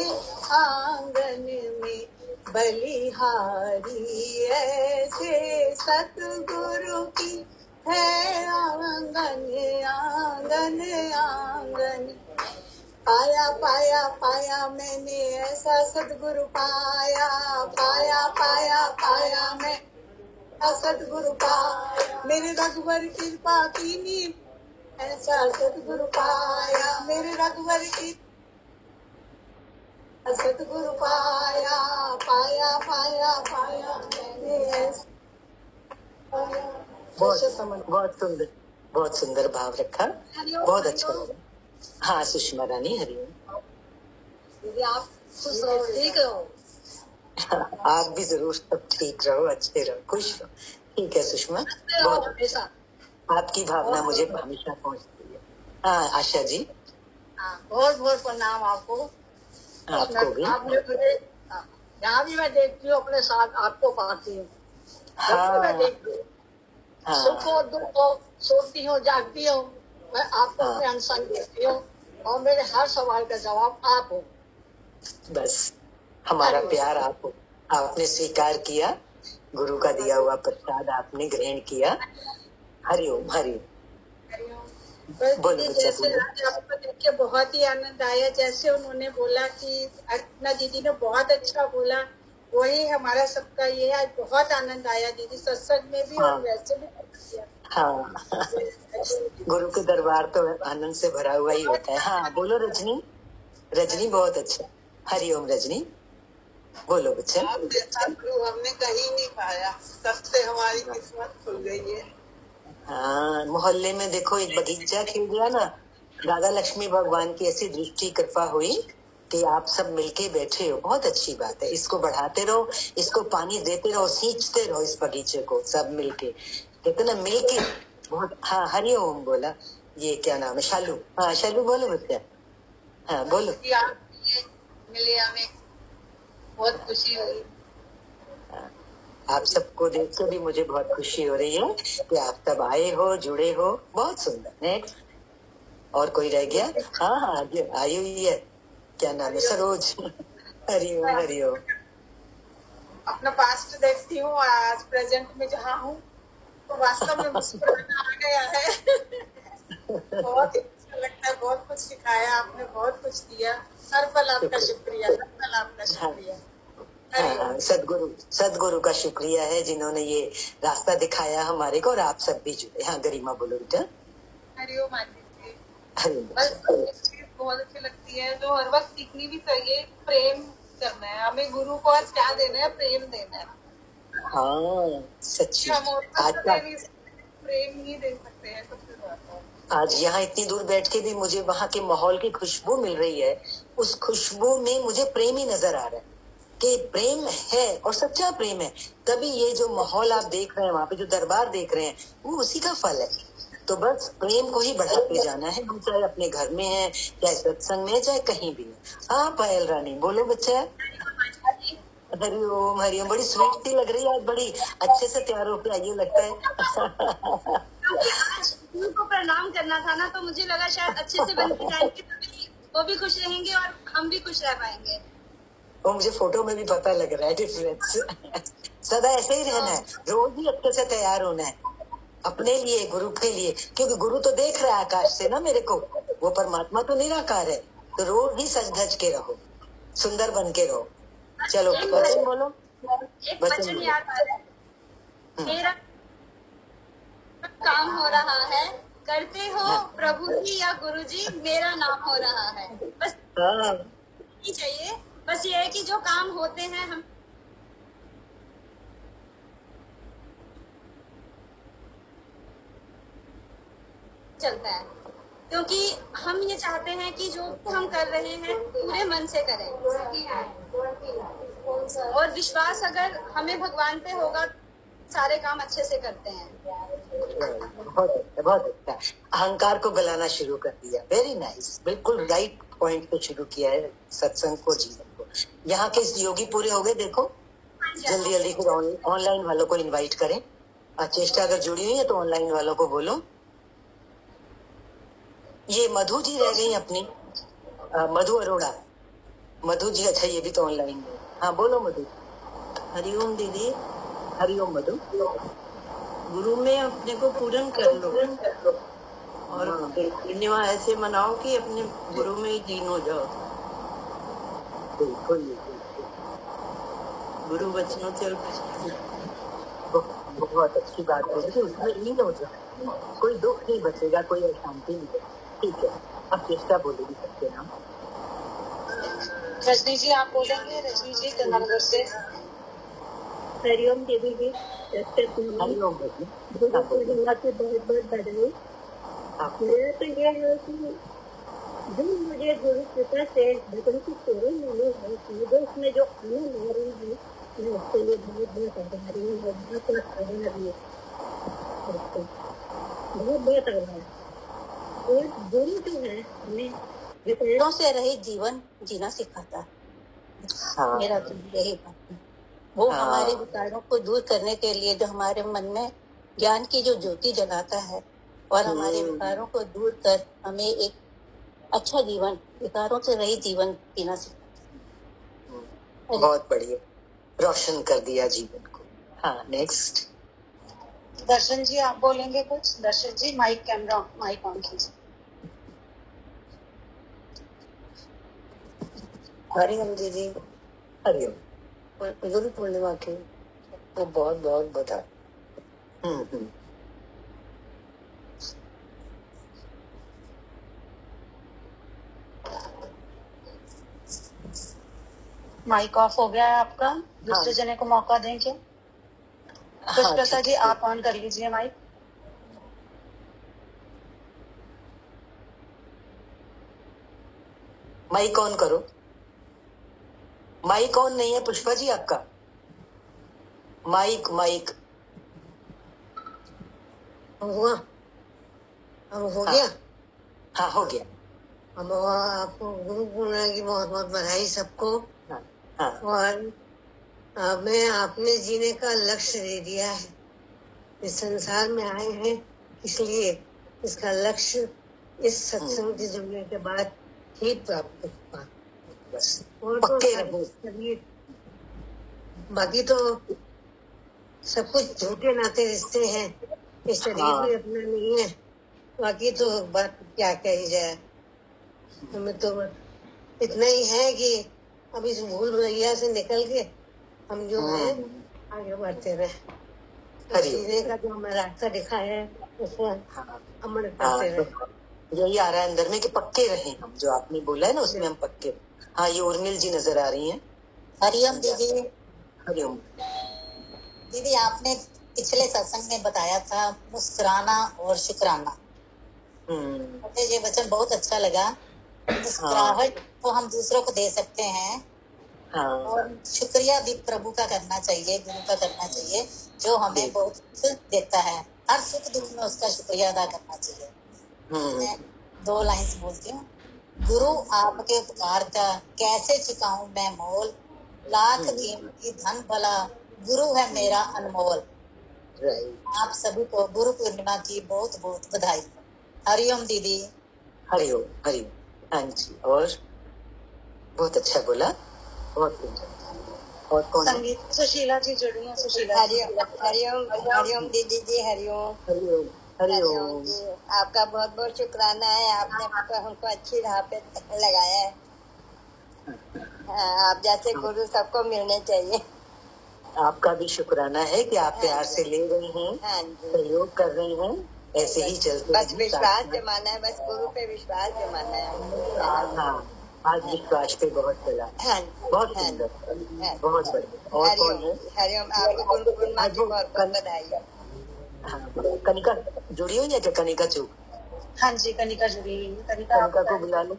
S4: आंगन में। बलिहारी ऐसे सतगुरु की है आंगन आंगन आंगन। पाया पाया पाया मैंने ऐसा सतगुरु पाया, पाया पाया पाया मैं सतगुरु पाया। मेरे रघुवर कृपा कीनी, ऐसा सतगुरु पाया। मेरे रघुवर की सतगुरु पाया, पाया पाया पाया मैंने ऐसा।
S1: बहुत सुंदर, बहुत सुंदर भाव रखा, बहुत अच्छा लगा। हाँ, सुषमा रानी। हरिओम।
S4: दीदी आप ठीक हो?
S1: आप भी जरूर सब ठीक रहो, अच्छे रहो, खुश रहो। ठीक है सुषमा, बहुत आपकी भावना मुझे हमेशा पहुंचती है। हाँ, आशा जी।
S5: बहुत बहुत प्रणाम आपको।
S1: आपको भी।
S5: आपने मुझे यहाँ भी मैं देखती हूँ, अपने साथ आपको पाती हूँ। जब भी मैं देखती हूँ, सुख हो दुख हो, सोती हूँ जागती हूँ, मैं आपको अपने अनसंग देखती हूँ और मेरे हर सवाल का जवाब आप हो।
S1: बस हमारा प्यार आप आपने स्वीकार किया, गुरु का दिया हुआ प्रसाद आपने ग्रहण किया। हरिओम हरिओम।
S3: बोलो जैसे आज आपको देख के बहुत ही आनंद आया, जैसे उन्होंने बोला कि अर्चना दीदी ने बहुत अच्छा बोला, वही हमारा सबका ये आज बहुत आनंद आया दीदी, सत्संग में भी और वैसे भी।
S1: हाँ गुरु के दरबार तो आनंद से भरा हुआ ही होता है। हाँ बोलो रजनी। रजनी बहुत अच्छा। हरिओम रजनी, बोलो बच्चे।
S6: आपसे अच्छा गुरु हमने कहीं नहीं पाया, सबसे हमारी किस्मत खुल गई है।
S1: हाँ मोहल्ले में देखो एक बगीचा खिल गया ना, राधा लक्ष्मी भगवान की ऐसी दृष्टि कृपा हुई कि आप सब मिलके बैठे हो, बहुत अच्छी बात है। इसको बढ़ाते रहो, इसको पानी देते रहो, सींचते रहो इस बगीचे को सब मिलके, कितना मिलके। बहुत। हाँ हरिओम बोला। ये क्या नाम है? शालू। हाँ शालू बोलो बच्चा। हाँ बोलो।
S6: मिले हमें बहुत खुशी हुई।
S1: आप सबको देख के भी मुझे बहुत खुशी हो रही है कि आप सब आए हो, जुड़े हो, बहुत सुंदर। नेक्स्ट। और कोई रह गया? हाँ हाँ आई हुई है, क्या नाम है? सरोज। हरिओम हरिओम।
S3: अपना पास्ट देखती हूँ और आज प्रेजेंट में जहाँ हूँ तो वास्तव में मुस्कुराना आ गया है। बहुत ही अच्छा लगता है, बहुत कुछ सिखाया आपने, बहुत कुछ दिया। हर पल आपका शुक्रिया, हर पल आपका शुक्रिया।
S1: हाँ सदगुरु का शुक्रिया है जिन्होंने ये रास्ता दिखाया हमारे को, और आप सब भी जुड़े। हाँ गरिमा बोलो बेटा।
S3: हरिओम आंटी जी।
S1: हरिओम।
S3: बस बहुत अच्छी लगती है, जो हर वक्त सीखनी भी चाहिए, प्रेम करना है हमें। गुरु को आज क्या देना है? प्रेम देना है।
S1: हाँ सच्ची।
S3: हम
S1: आज का
S3: प्रेम ही दे सकते हैं सबसे ज्यादा।
S1: आज यहाँ इतनी दूर बैठ के भी मुझे वहाँ के माहौल की खुशबू मिल रही है, उस खुशबू में मुझे प्रेम ही नजर आ रहा है कि प्रेम है और सच्चा प्रेम है। तभी ये जो माहौल आप देख रहे हैं, वहाँ पे जो दरबार देख रहे हैं, वो उसी का फल है। तो बस प्रेम को ही बढ़ाते जाना है, हम चाहे अपने घर में है, चाहे सत्संग में, चाहे कहीं भी है। हाँ पायल रानी बोलो बच्चा। हरिओम हरिओम। बड़ी स्वीट सी लग रही है आज, बड़ी अच्छे से तैयार होकर आई लगता है।
S2: गुरु को प्रणाम करना था ना, तो मुझे लगा शायद अच्छे से बन के जाएंगे, तभी वो भी खुश रहेंगे और हम भी खुश रह पाएंगे।
S1: वो मुझे फोटो में भी पता लग रहा है डिफरेंस। सदा ऐसे ही रहना है, रोज ही अच्छे से तैयार होना है अपने लिए, गुरु के लिए, क्योंकि गुरु तो देख रहा है आकाश से ना मेरे को, वो परमात्मा तो निराकार है। तो रोज ही सज धज के रहो, सुंदर बन के रहो। चलो वचन बोलो।
S2: एक वचन याद आ रहा है, मेरा काम हो रहा है, करते हो प्रभु जी या गुरु जी, मेरा नाम हो रहा है। बस नहीं चाहिए, बस ये है कि जो काम होते हैं हम चलता है, क्योंकि हम ये चाहते हैं कि जो हम कर रहे हैं पूरे मन से करें, और विश्वास अगर हमें भगवान पे होगा सारे काम अच्छे से करते हैं।
S1: बहुत अच्छा, बहुत अच्छा। अहंकार को गलाना शुरू कर दिया, वेरी नाइस। बिल्कुल राइट पॉइंट पे शुरू किया है सत्संग को, जीवन को। यहाँ के योगी पूरे हो गए, देखो जल्दी जल्दी फिर ऑनलाइन वालों को इनवाइट करें। चेष्टा अगर जुड़ी हुई है तो ऑनलाइन वालों को बोलो। ये मधु जी रह गई अपनी, मधु अरोड़ा। मधु जी, अच्छा ये भी तो ऑनलाइन है। हाँ बोलो मधु।
S7: हरिओम दीदी।
S1: हरिओम मधु।
S7: गुरु में अपने को पूर्ण कर लो और पूर्णिमा ऐसे मनाओ कि अपने गुरु में ही लीन हो जाओ।
S1: बिल्कुल
S7: गुरु वचनों से
S1: बहुत अच्छी बात है कि उसमें लीन हो जाओ, कोई दुख नहीं बचेगा, कोई अशांति नहीं बचेगी। ठीक है, अब चेष्टा बोलेगी सबके नाम।
S2: रजनी जी आप बोलेंगे? रजनी जी गंगानगर से।
S8: हरिओम देवी जी।
S1: हरिओम
S8: गुरु पूर्णिमा की बहुत बहुत बधाई। मेरा तो ये है कि जो मुझे गुरु कृपा से भगवान की सेवा मिली है, मुझे उसमें जो आनंद आ रही है, मैं उसके लिए बहुत बहुत आभारी हूँ, बहुत बहुत आभारी बहुत बहुत आभार। और गुरु जो है हमें विकारों से रहित जीवन जीना सिखाता है।
S1: हाँ
S8: मेरा तो यही बात है। वो हमारे विकारों को दूर करने के लिए जो हमारे मन में ज्ञान की जो ज्योति जलाता है और हमारे विकारों को दूर कर हमें एक अच्छा जीवन, विकारों से रहित जीवन जीना सिखाता है।
S1: बहुत बढ़िया, रोशन कर दिया जीवन को। हाँ, नेक्स्ट।
S2: दर्शन जी आप बोलेंगे कुछ? दर्शन जी माइक कैमरा माइक ऑन कीजिए।
S1: हरिओम दीदी। हरिओम। गुरु पूर्णिमा के तो बहुत बहुत बधाई।
S2: माइक ऑफ हो गया है आपका, दूसरे जने को मौका देंगे। पुष्पलता जी आप ऑन कर लीजिए माइक।
S1: माइक ऑन करो। माइक ऑन नहीं है पुष्पा जी आपका। माइक माइक
S8: हुआ? अब हो गया?
S1: हाँ हो गया।
S8: अब आपको गुरु पूर्णिमा की बहुत बहुत बधाई सबको।
S1: हाँ।
S8: और हमें आपने जीने का लक्ष्य दे दिया है। इस संसार में आए हैं इसलिए इसका लक्ष्य इस सत्संग के जुड़ने के बाद ही प्राप्त होगा।
S1: बस
S8: और
S1: पक्के
S8: तो
S1: रहो।
S8: बाकी तो सब कुछ झूठे नाते रिश्ते हैं, ये शरीर भी अपना नहीं है। बाकी तो बात क्या कही जाए। हमें तो इतना ही है कि अब इस भूल भुलैया से निकल के हम जो है आगे बढ़ते रहे। जीने का जो हमें रास्ता दिखाया है उसमें अमल करते रहे।
S1: यही आ रहा है अंदर में कि पक्के रहे हम, जो आपने बोला है ना उसमें हम पक्के। हाँ, ये उर्मिल जी नजर आ रही हैं।
S9: हरिओम दीदी।
S1: हरिओम
S9: दीदी आपने पिछले सत्संग में बताया था मुस्कुराना और शुक्राना। मुझे ये वचन बहुत अच्छा लगा। मुस्कुराहट तो हम दूसरों को दे सकते हैं और शुक्रिया भी प्रभु का करना चाहिए, गुरु का करना चाहिए, जो हमें बहुत सुख देता है। हर सुख दुख में उसका शुक्रिया अदा करना चाहिए। मैं 2 लाइन्स बोलती हूँ। गुरु आपके उपकार का कैसे चुकाऊं मैं मोल, लाख कीमती धन भला गुरु है मेरा अनमोल। आप सभी को गुरु पूर्णिमा की बहुत बहुत बधाई। हरिओम दीदी।
S1: हरिओम हरिओम। हाँ जी, और बहुत अच्छा बोला, बहुत अच्छा। और कौन?
S2: संगीत सुशीला जी जुड़ी हैं। सुशीला
S8: हरिओम हरिओम हरिओम दीदी जी। हरिओम
S1: हरिओम हरिओम
S8: जी। आपका बहुत बहुत शुक्राना है, आपने हमको अच्छी राह पे लगाया है। आप जैसे गुरु सबको मिलने चाहिए।
S1: आपका भी शुक्राना है कि आप प्यार से ले रही हैं, सहयोग कर रही हैं। ऐसे ही चलते
S8: बस विश्वास जमाना है, बस गुरु पे विश्वास जमाना है।
S1: हाँ, आज विश्वास पे बहुत चला। बहुत सुंदर, बहुत बढ़िया। और कौन है?
S8: हरिओम। आपको गुरु पूर्णिमा की बहुत बहुत बधाई।
S1: कनिका जुड़ी हुई है क्या? कनिका चुप।
S2: हाँ जी, कनिका जुड़ी हुई है।
S1: कनिका को बुला लो।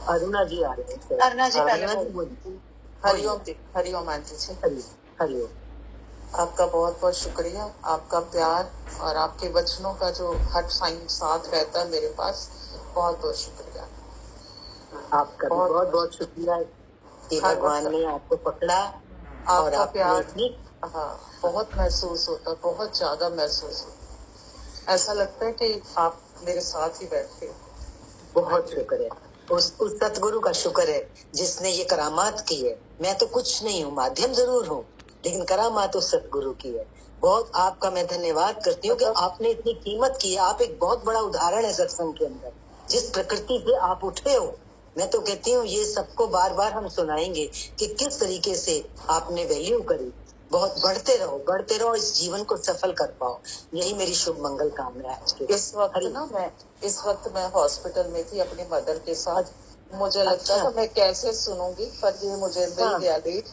S1: अरुणा जी आ रहे हैं।
S2: अरुणा जी पहले
S6: हरिओम हरिओम आंटी जी।
S1: हरिओम।
S6: आपका बहुत बहुत शुक्रिया, आपका प्यार और आपके वचनों का जो हर टाइम साथ रहता है मेरे पास, बहुत बहुत शुक्रिया।
S1: आपका बहुत बहुत शुक्रिया कि भगवान ने आपको पकड़ा और
S6: आपका प्यार।
S1: हाँ,
S6: बहुत महसूस होता, बहुत ज्यादा महसूस होता। ऐसा लगता है कि आप मेरे साथ ही बैठे हो।
S1: बहुत शुक्र है उस सतगुरु का शुक्र है जिसने ये करामात की है। मैं तो कुछ नहीं हूँ, माध्यम जरूर हूँ, लेकिन करामात उस सतगुरु की है। बहुत आपका मैं धन्यवाद करती हूँ कि आपने इतनी कीमत की है। आप एक बहुत बड़ा उदाहरण है सत्संग के अंदर, जिस प्रकृति से आप उठे हो। मैं तो कहती हूँ ये सबको बार बार हम सुनाएंगे कि किस तरीके से आपने वैल्यू करी। बहुत बढ़ते रहो, इस जीवन को सफल कर पाओ। यही मेरी शुभ मंगल कामना है आज के।
S6: इस वक्त मैं हॉस्पिटल में थी अपनी मदर के साथ। मुझे लगता था मैं कैसे सुनूंगी, पर ये मुझे मिल गया लीड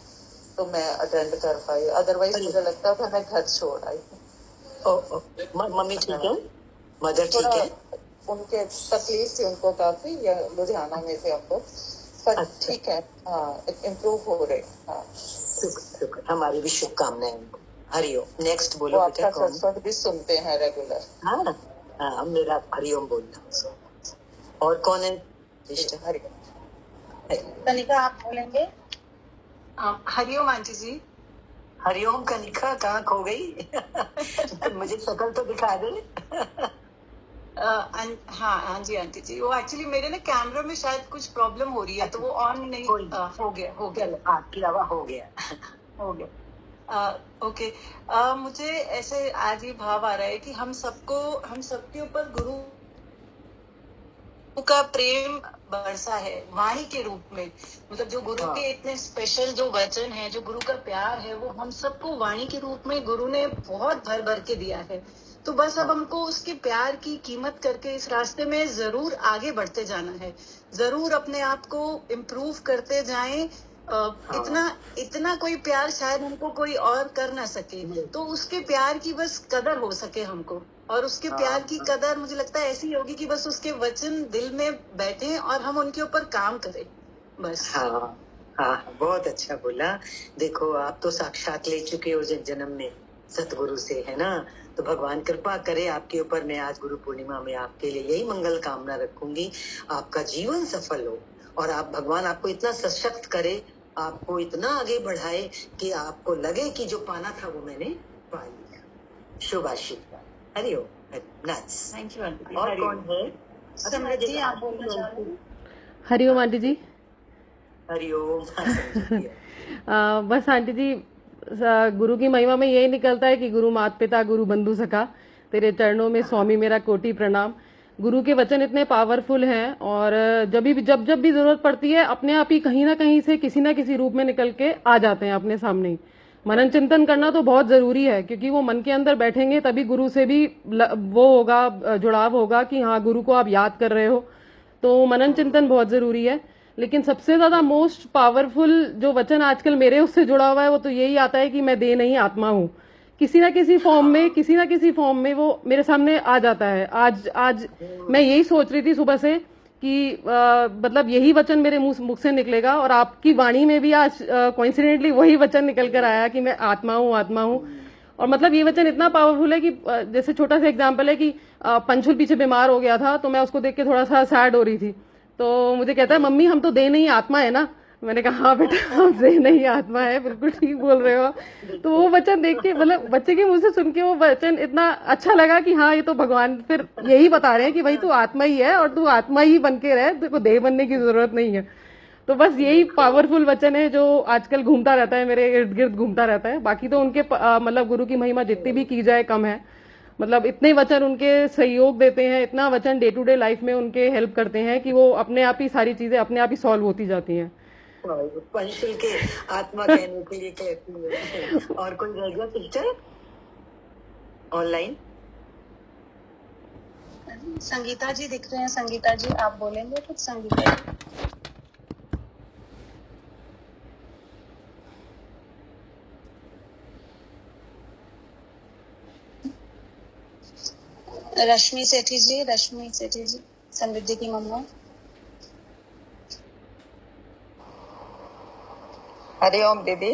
S6: तो मैं अटेंड कर पाई। अदरवाइज मुझे लगता था मैं घर छोड़ आई।
S1: मम्मी ठीक है? मदर ठीक है?
S6: उनके तकलीफ थी उनको काफी, या लुधियाना में थे हम लोग, पर ठीक है। हाँ, इम्प्रूव हो रहे। हाँ,
S1: शुक्र। हमारी भी शुभकामनाएं उनको। हरिओम। नेक्स्ट बोलो बेटा।
S6: आपका सत्संग भी सुनते हैं रेगुलर?
S1: हाँ, हाँ, मेरा हरिओम बोलना। और कौन है?
S2: कनिका आप बोलेंगे?
S4: हरिओम आंटी जी।
S1: हरिओम कनिका कहाँ खो गई? मुझे शक्ल तो दिखा दे।
S4: हाँ जी आंटी जी, वो एक्चुअली मेरे ना कैमरा में शायद कुछ प्रॉब्लम हो रही है, तो वो ऑन नहीं हो गया।
S1: आपकी आवाज हो गया।
S4: ओके। मुझे ऐसे आज ये भाव आ रहा है कि हम सबके ऊपर गुरु का प्रेम बरसा है वाणी के रूप में। मतलब जो गुरु के इतने स्पेशल जो वचन है, जो गुरु का प्यार है, वो हम सबको वाणी के रूप में गुरु ने बहुत भर भर के दिया है। तो बस अब हमको उसके प्यार की कीमत करके इस रास्ते में जरूर आगे बढ़ते जाना है, जरूर अपने आप को इम्प्रूव करते जाएं। इतना कोई प्यार शायद हमको कोई और कर ना सके, तो उसके प्यार की बस कदर हो सके हमको। और उसके प्यार की कदर मुझे लगता है ऐसी होगी कि बस उसके वचन दिल में बैठे और हम उनके ऊपर काम करें बस।
S1: हाँ, बहुत अच्छा बोला। देखो, आप तो साक्षात ले चुके हो जन्म में सतगुरु से, है ना? तो भगवान कृपा करे आपके ऊपर। मैं आज गुरु पूर्णिमा में आपके लिए यही मंगल कामना रखूंगी, आपका जीवन सफल हो और आप भगवान आपको इतना सशक्त करे, आपको इतना आगे बढ़ाए कि आपको लगे कि जो पाना था वो मैंने पा लिया। शुभ आशीर्वाद। हरिओम।
S4: Thank you aunty.
S1: और कौन है?
S2: समृद्धि आप बोलना चाह रहे हैं?
S10: हरिओम आंटी जी।
S1: हरिओम।
S10: बस आंटी जी, गुरु की महिमा में यही निकलता है कि गुरु मात पिता गुरु बंधु सखा, तेरे चरणों में स्वामी मेरा कोटि प्रणाम। गुरु के वचन इतने पावरफुल हैं और जब भी जरूरत पड़ती है अपने आप ही कहीं ना कहीं से किसी ना किसी रूप में निकल के आ जाते हैं अपने सामने ही। मनन चिंतन करना तो बहुत जरूरी है, क्योंकि वो मन के अंदर बैठेंगे तभी गुरु से भी वो होगा, जुड़ाव होगा कि हाँ गुरु को आप याद कर रहे हो। तो मनन चिंतन बहुत जरूरी है। लेकिन सबसे ज्यादा मोस्ट पावरफुल जो वचन आजकल मेरे उससे जुड़ा हुआ है वो तो यही आता है कि मैं देह नहीं आत्मा हूँ। किसी ना किसी फॉर्म में वो मेरे सामने आ जाता है। आज मैं यही सोच रही थी सुबह से कि मतलब यही वचन मेरे मुख से निकलेगा, और आपकी वाणी में भी आज कोइंसिडेंटली वही वचन निकल कर आया कि मैं आत्मा हूँ। और मतलब ये वचन इतना पावरफुल है कि जैसे छोटा सा एग्जांपल है कि पंचुल पीछे बीमार हो गया था, तो मैं उसको देख के थोड़ा सा सैड हो रही थी, तो मुझे कहता है मम्मी हम तो देह नहीं आत्मा है ना। मैंने कहा हाँ बेटा, हम देह नहीं आत्मा है, बिल्कुल ठीक बोल रहे हो। तो वो वचन देख के, मतलब बच्चे के मुंह से सुन के वो वचन इतना अच्छा लगा कि हाँ ये तो भगवान फिर यही बता रहे हैं कि भाई तू आत्मा ही है और तू आत्मा ही बन के रहे, तेरे को देह बनने की जरूरत नहीं है। तो बस यही पावरफुल वचन है जो आजकल घूमता रहता है, मेरे इर्द गिर्द घूमता रहता है। बाकी तो उनके मतलब गुरु की महिमा जितनी भी की जाए कम है। मतलब इतने वचन उनके सहयोग देते हैं, इतना वचन डे टू डे लाइफ में उनके हेल्प करते हैं कि वो अपने आप ही सारी चीजें अपने आप ही सॉल्व होती जाती हैं।
S1: पंचुल के आत्मा कहने के लिए कहती है। और कोई रह गया सिस्टर ऑनलाइन?
S2: संगीता जी दिख रहे हैं। संगीता जी आप बोलेंगे कुछ? संगीता जी। रश्मि सेठी जी, समृद्धि की मम्मा।
S6: हरिओम दीदी।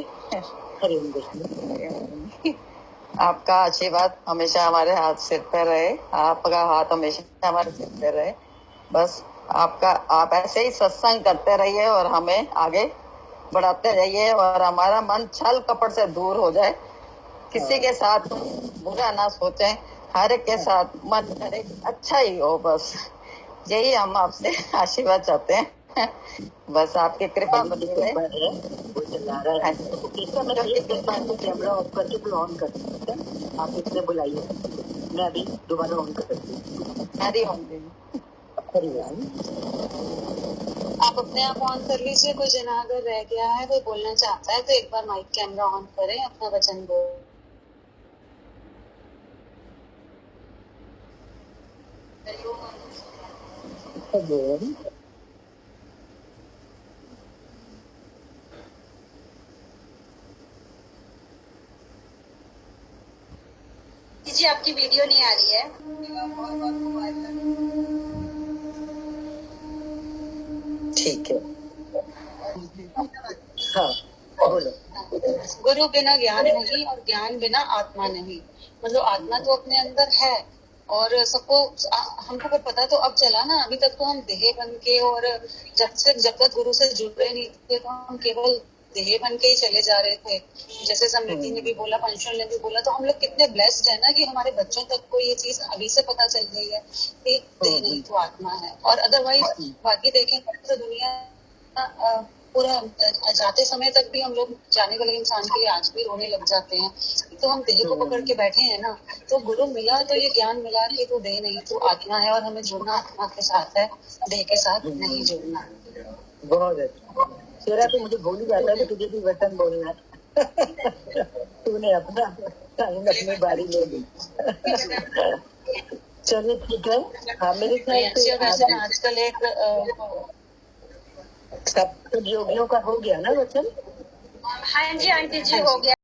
S6: आपका आशीर्वाद हमेशा हमारे हाथ सिर पे रहे, आपका हाथ हमेशा हमारे सिर पे रहे। बस आप ऐसे ही सत्संग करते रहिए और हमें आगे बढ़ाते रहिए, और हमारा मन छल कपट से दूर हो जाए। किसी के साथ बुरा ना सोचें, हर एक के साथ मन करे अच्छा ही हो, बस यही हम आपसे आशीर्वाद चाहते हैं। बस आपकी कृपा बनी रहे।
S1: कैमरा ऑफ करके फिर ऑन कर सकते हैं। आप इसने बुलाइए, मैं अभी दोबारा ऑन कर सकती हूँ।
S6: हरिओम।
S2: आप अपने आप ऑन कर लीजिए। कोई जना अगर रह गया है, कोई बोलना चाहता है तो एक बार माइक कैमरा ऑन करें, अपना वचन बोल।
S3: जी आपकी वीडियो नहीं आ रही है।
S1: ठीक है, हाँ बोलो।
S2: गुरु बिना ज्ञान नहीं और ज्ञान बिना आत्मा नहीं। मतलब आत्मा तो अपने अंदर है, और सबको हमको को पता तो अब चला ना, अभी तक तो हम देह बन के और जब तक गुरु से जुड़े नहीं थे तो हम केवल देह बन के ही चले जा रहे थे। जैसे समृद्धि ने भी बोला, पंचल ने भी बोला, तो हम लोग कितने ब्लेस्ड है ना कि हमारे बच्चों तक को ये चीज अभी से पता चल गई है कि देह नहीं तो आत्मा है। और अदरवाइज बाकी देखें तो दुनिया पूरा जाते समय तक भी हम लोग जाने वाले इंसान के लिए आज भी रोने लग जाते हैं। तो हम देह को पकड़ के बैठे हैं ना, तो गुरु मिला तो ये ज्ञान मिला कि तू देह नहीं तू आत्मा है, और हमें जुड़ना आत्मा के साथ है, देह के साथ नहीं जुड़ना।
S1: बहुत अच्छा। तेरा तो मुझे भूल ही जाता है कि तुझे भी वचन बोलना है। तूने अपना अपनी बारी ले ली। चलिए ठीक है। हाँ, मेरे ख्याल से
S2: वैसे आजकल एक
S1: सब योगियों का हो गया ना वचन।
S3: हाँ जी आंटी जी, हो गया।